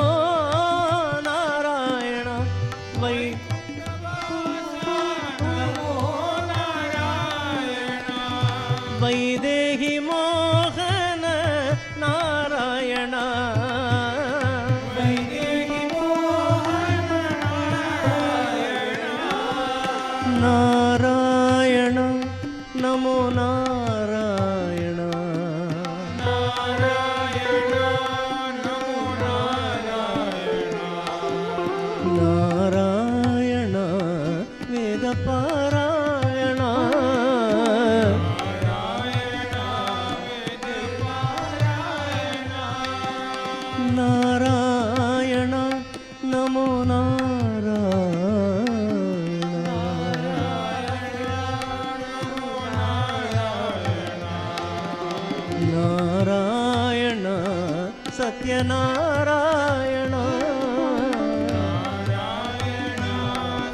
नारायण, नमो नारायण, वैदेही मोहन नारायण, वैदेही मोहन नारायण, नारायण नमो नारायण, नारायण नमो नारायण, नारायण वेदपारायण, नारायण वेदपारायण, नारायण नमो नारायण, नारायण सत्यनारायण, नारायण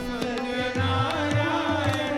सत्यनारायण,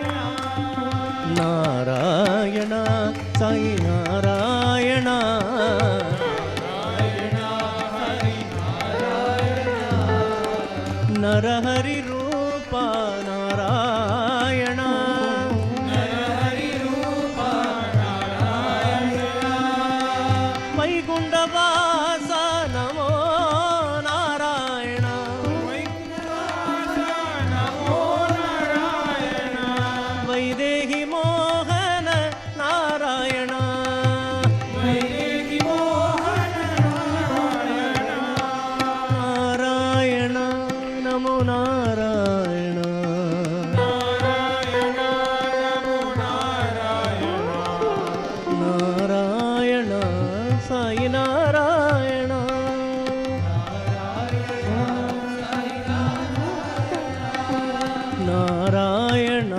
ನಾರಾಯಣ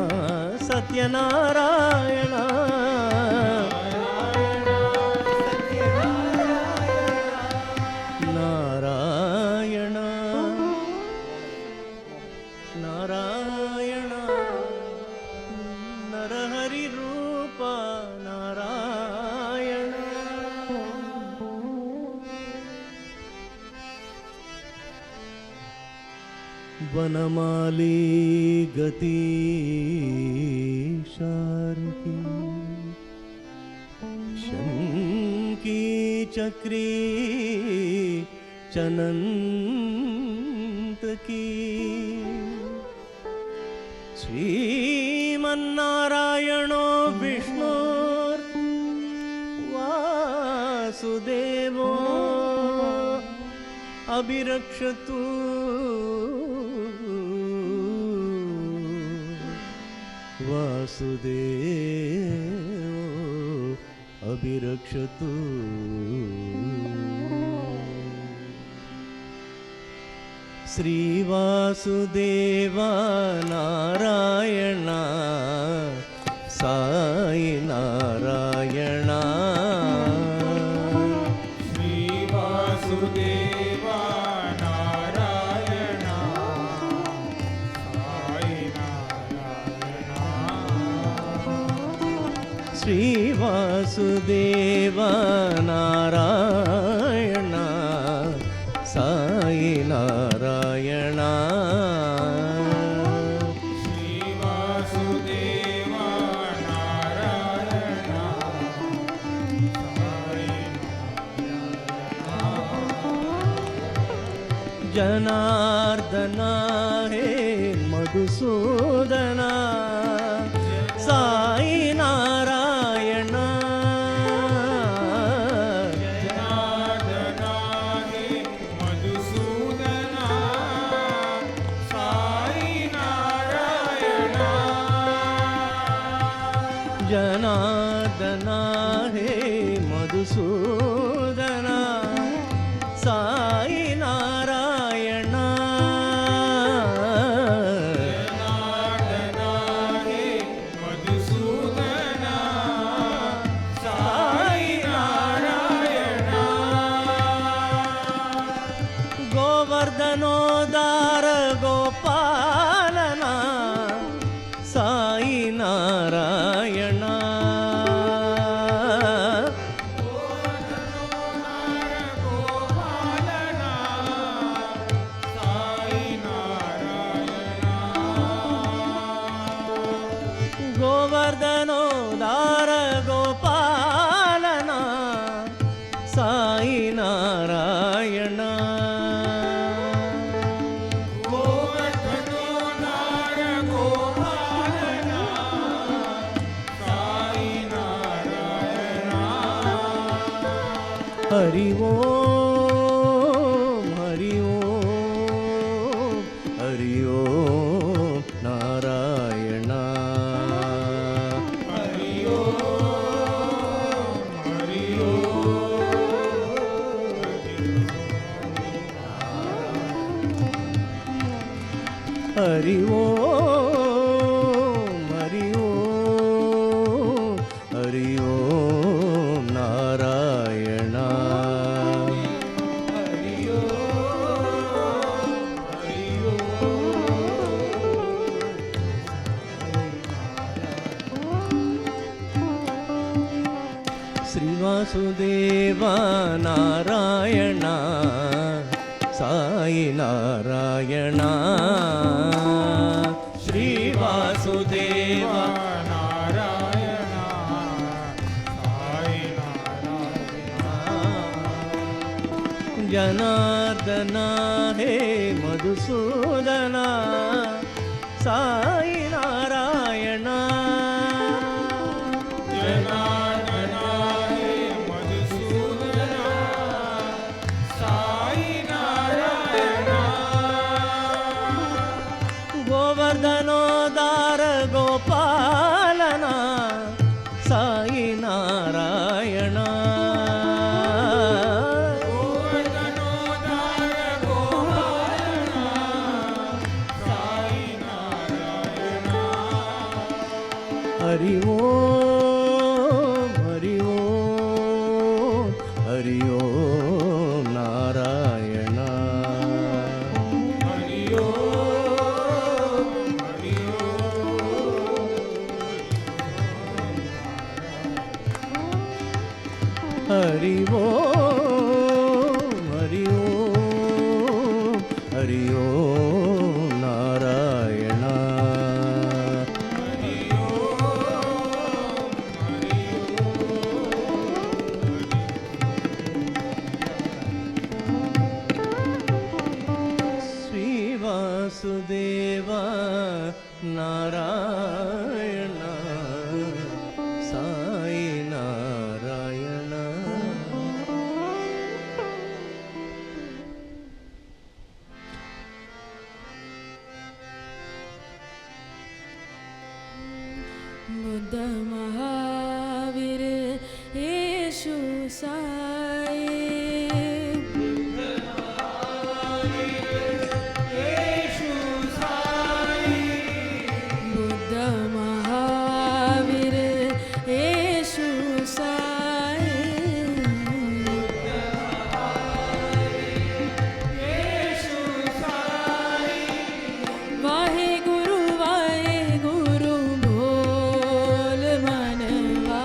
ಸತ್ಯನಾರಾಯಣ ನಾರಾಯಣ ನಾರಾಯಣ ನರಹರಿ ರೂಪ ನಾರಾಯಣ वनमाली गति शारकी शंकी चक्री चनंत की श्रीमन्नारायणो विष्णु वासुदेवो अभिरक्षतु वासुदेव अभिरक्षतु श्रीवासुदेव नारायण साई नारायण श्रीवासुदेव नारायण साई नारायण श्रीवासुदेव नारायण साई नारायण श्रीवासुदेव नारायण साई जनार्दन हे मधुसूदन साई नारायण जनार्दन हे मधुसूदन साई नारायण जनार्दन हे मधुसूदन साई नारायण जनार्दन हे मधुसूदन साई नारायण गोवर्धनोदार गोपालना साई नारायण गोवर्धनोदार गोपालना साई नारायण गोवर्धनोदार गोपालना साई नारायण हरि ओम हरि ओम हरि ओम नारायण हरि ओम हरि हरि ओम हरि ओम हरि ओम नारायण हरि ओम हरि श्रीवासुदेव नारायण साई नारायण श्रीवासुदेव नारायण साई नारायण जनार्दन हे मधुसूदन साई नारायण जनार्दन हे मधुसूदन साई नारायण गोवर्धनोदार गोपालना साई नारायण गोवर्धनोदार गोपालना साई नारायण हरि ओम हरि ओम हरि ओम नारायण हरि ओम हरि हरि ओम हरि ओम हरि ओम नारायण श्री वासुदेव नारायण साई नारायण बुद्ध महावीर येशु साई बुद्ध महावीर येशु साई वाहे गुरु बोल मनवा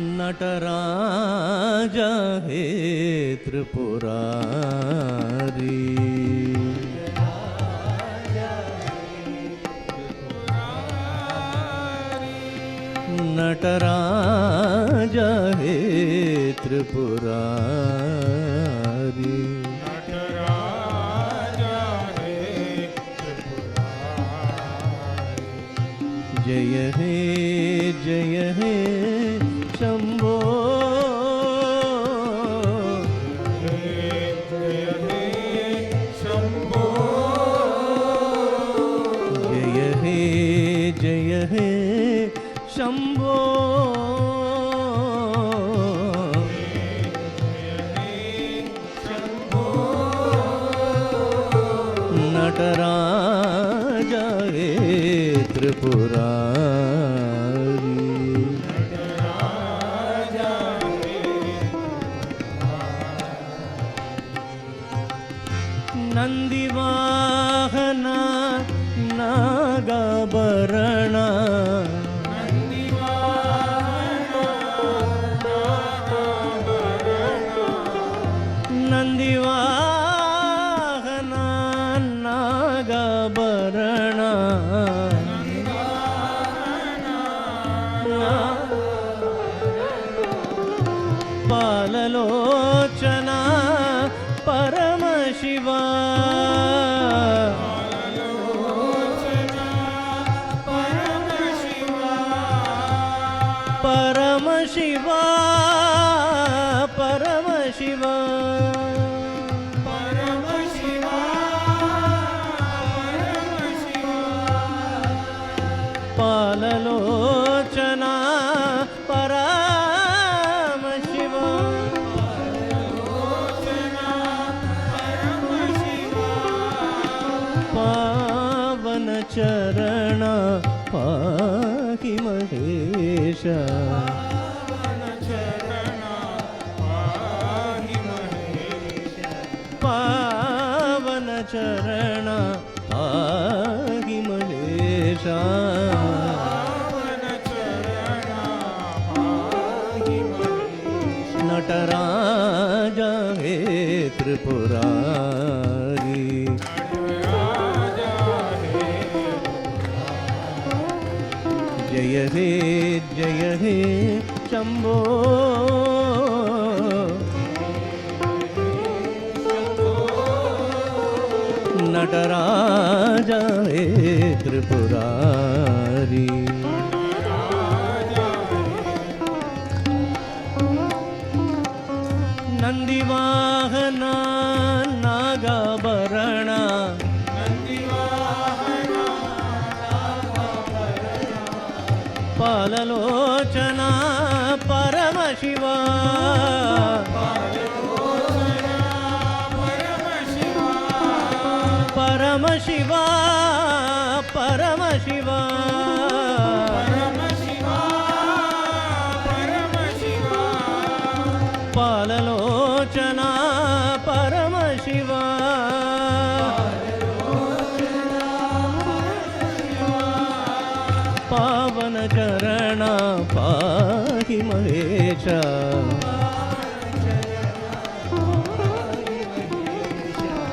नटराज हे त्रिपुरारी नटराज हे त्रिपुरारी जय हे शंभो जय हे शंभो नटराज हे त्रिपुरारी नंदिवाहन नागाभरण नंदिवाहन नागाभरण पाललोचना परम शिवा परम शिवा परम शिवा पाललोचना परम शिवा पावन चरण पाहि महेश पावन चरण पाहि महेश नटराज हे त्रिपुरारी जय हे शंभो नटराज हे त्रिपुरारी नंदिवाहन नागाभरण पाललोचना परम शिवा परम शिवा परम शिवा पाललोचना परम शिवा पावन चरण पाहि महेश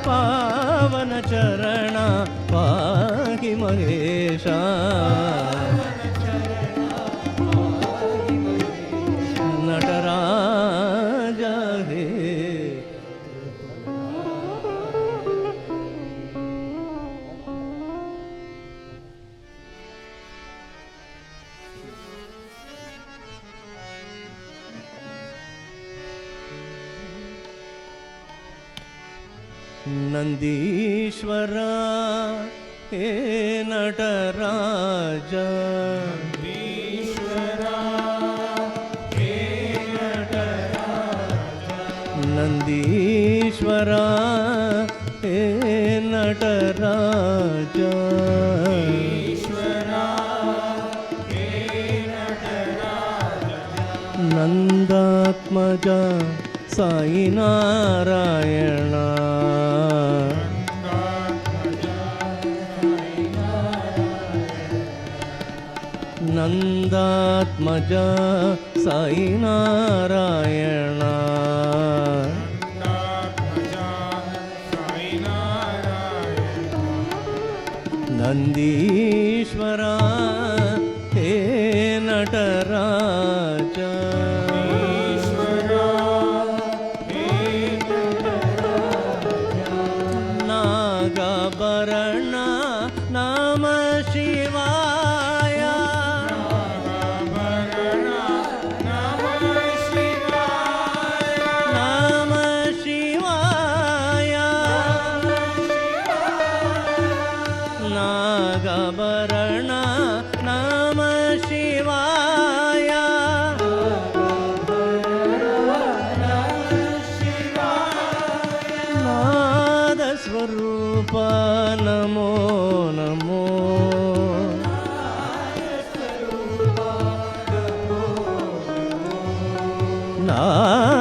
पावन चरण पाहि महेश नटराज हे नंदीश्वर हे नटराज नंदीश्वर हे नटराज नंदात्मज साई नारायण नंदात्मज సాయి నారాయణ నందాత్మజా సాయి నారాయణ నందీశ్వరా హే నటరాజ ఈశ్వరా హే నాగభరణ నమ శివాయ నాగభరణ నమః శివాయ నమ శివాయ నాగభరణ నమ శివాయ నాదస్వరూప నమో నమో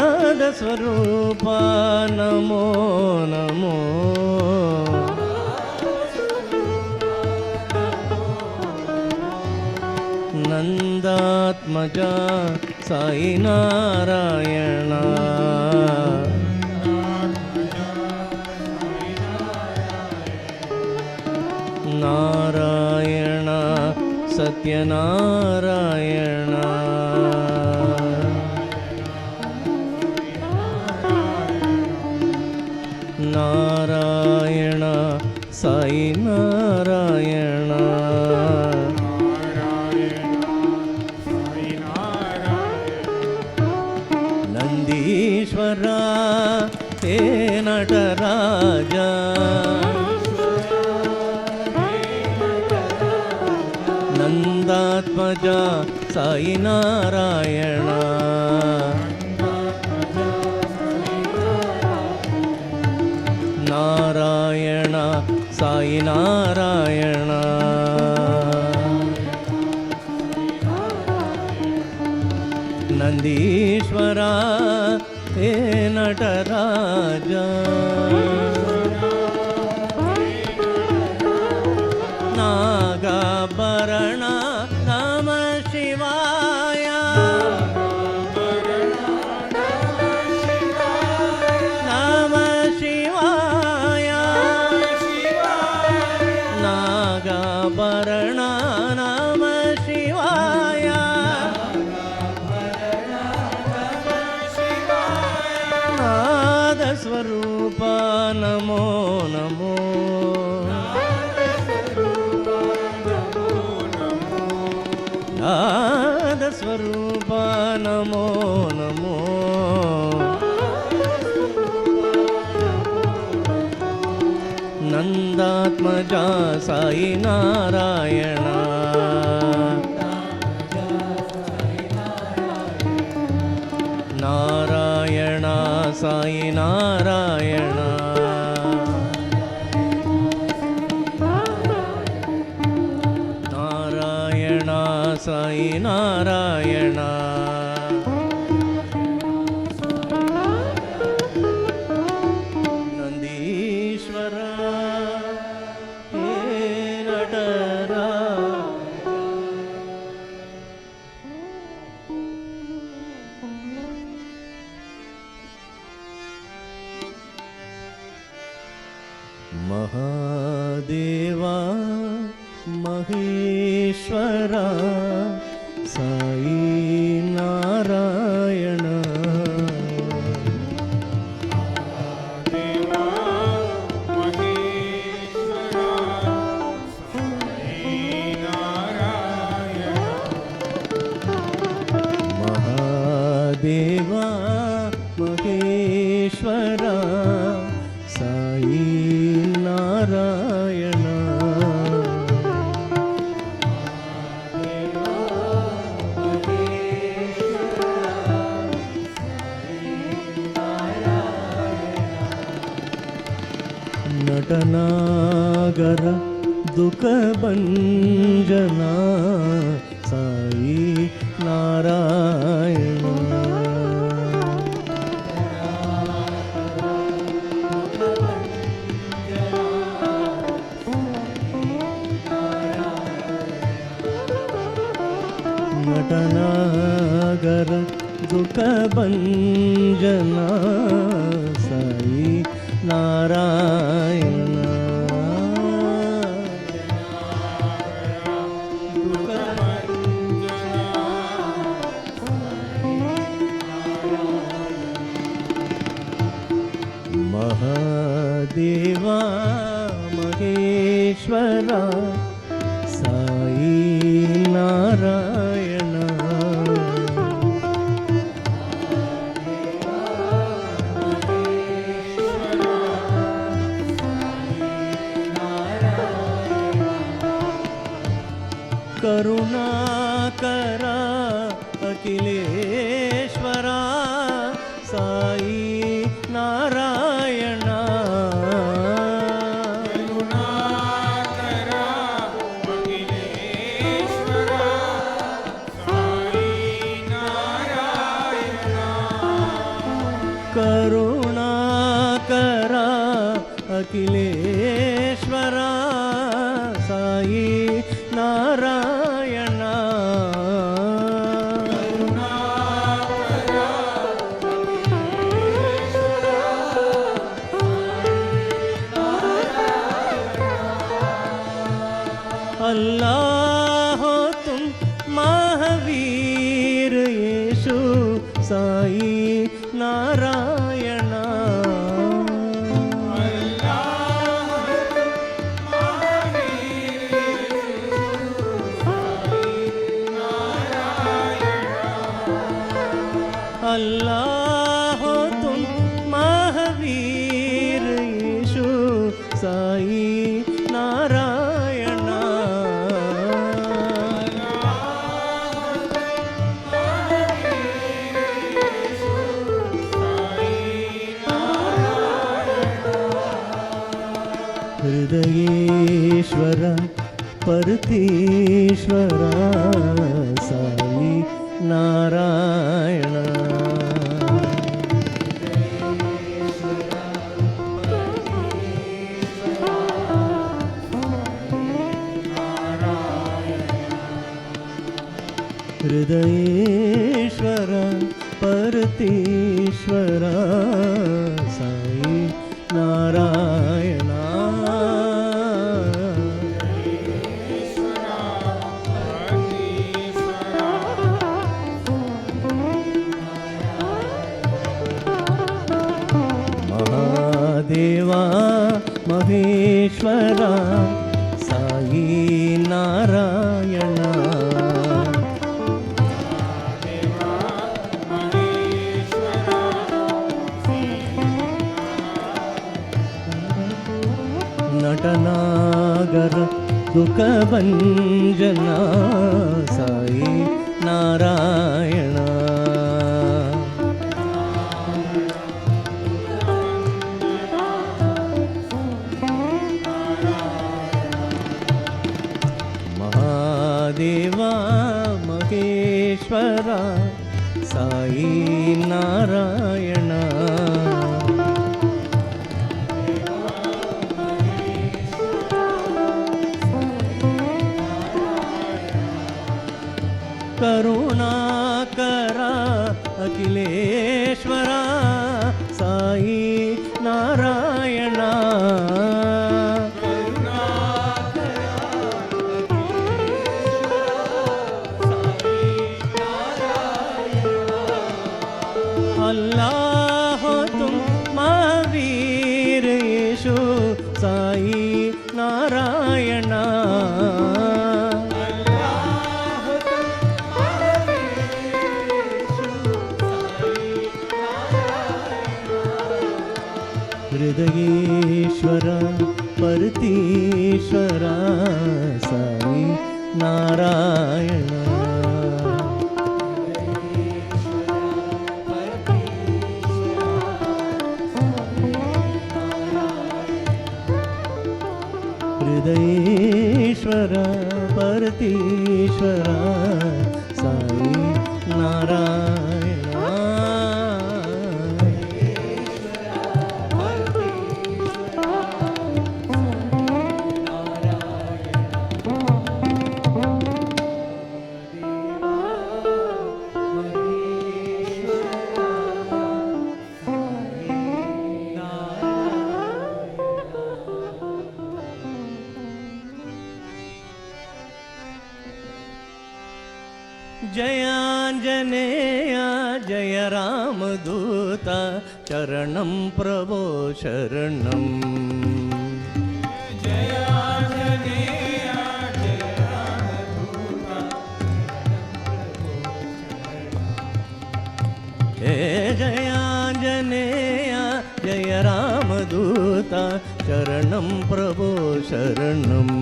నాదస్వరూప నమో నమో నందాత్మజా సాయి నారాయణ నారాయణ సత్యనారాయణ నారాయణ సాయి నారాయణ సాయి నారాయణ నందీశ్వరా హే నటరాజా నందాత్మజా సాయి నారాయణ నారాయణ సాయి నారాయణ నందీశ్వరా హే నటరాజా నాగభరణ నమ శివాయ నమ శివాయ నాగభరణ నమ శివాయ నాదస్వరూప నమో నమో నాదస్వరూప నమో నమో నందాత్మజా సాయి నారాయణ నారాయణ సాయి నారాయణ నారాయణ సాయి నారాయణ నందీశ్వర హే నటరాజ మహాదేవా మహేశ్వరా సాయి నారాయణ దేవా మహేశ్వరా సాయి నారాయణ మహాదేవా మహేశ్వరా సాయి నారాయణ నటనాగర దుఃఖభంజనా సాయి నారాయణ నటనాగర दुःखभञ्जना साई नारायण महादेवा महेश्वरा साई नारायण करुणाकरा अखिलेश्वरा साई नारायण करुणाकरा अखिलेश्वरा साई नारायण अल्लाह हो तुम महावीर यीशु साई नारायण अल्लाह हो तुम महावीर यीशु साई नारायण हृदयेश्वर परतीश्वर साई नारायण हृदयेश्वर परतीश्वर साई नारायण महादेवा महेश्वरा साई नारायण नटनागर दुःखभञ्जना साई नारायण महादेवा महेश्वरा साई नारायण करुणाकरा अखिलेश्वरा साई नारायण अल्लाह हो तुम महावीर यीशु साई नारायण हृदयेश्वर परतीश्वर साई नारायण हृदयेश्वर परतीश्वर साई नारायण जयाञ्जनेय जय रामदूत शरणं प्रभो शरणम् जयाञ्जनेय जय रामदूत हे जयाञ्जनेय जय रामदूत शरणं प्रभो शरणम्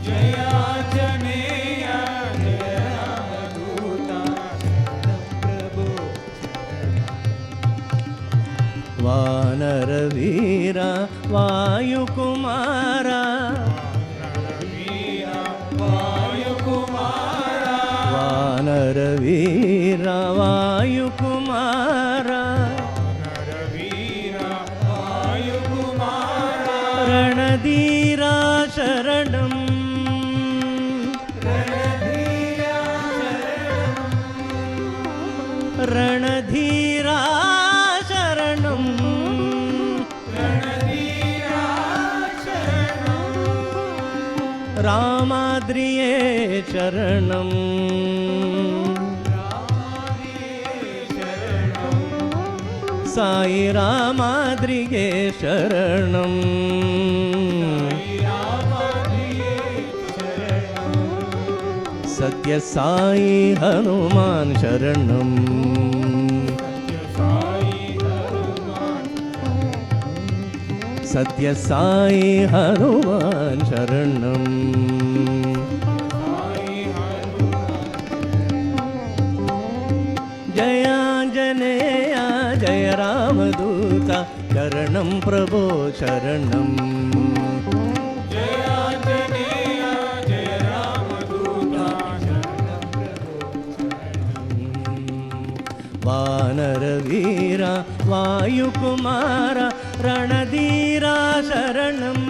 जयाञ्जनेय जय रामदूत प्रभो वानरवीर वायुकुमार रणवीर वायुकुमार वानरवीर वायुकुमार रणवीर वायुकुमार रणधीरा शरणम् रणधीरा शरणम् रामाद्रिये शरणम् साई रामाद्रिये शरणम् सत्य साई हनुमान शरणम् सत्य साई हनुमान शरणम् जयाञ्जनेय जय रामदूत शरणं प्रभो शरणम् जयाञ्जनेय जय रामदूत शरणं प्रभो वानरवीर वायुकुमार रणधीरा शरणम्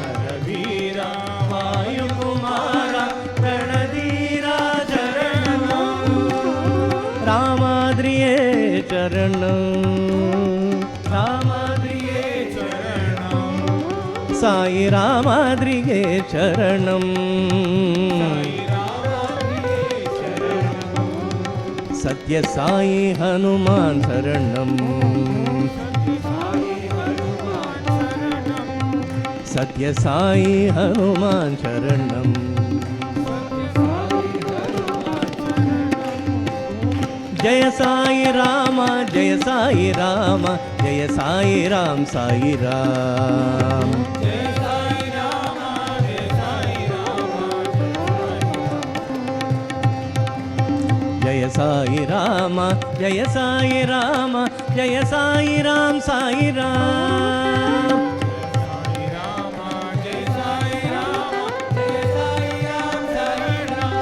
रणवीर वायुकुमार रणधीरा शरणम् रामाद्रिये शरणम् रामाद्रिये शरणं साई रामाद्रिये शरणम् सत्य साई हनुमान शरणम् सत्य साई हनुमान शरणम् जय साई राम जय साई राम जय साई राम साई राम जय साई राम जय साई राम जय साई राम जय साई राम जय साई राम साई राम साई राम जय साई राम जय साई राम शरणं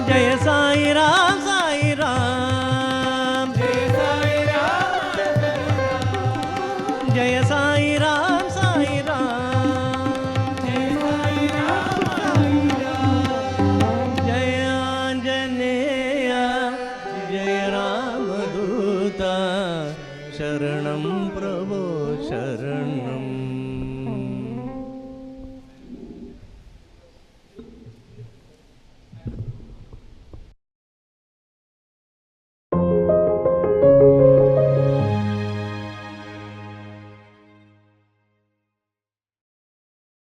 जय साई राम साई राम जय साई राम जय साई राम साई राम जय साई राम जय आंजनेय जय रामदूत शरणं प्रभो शरणम्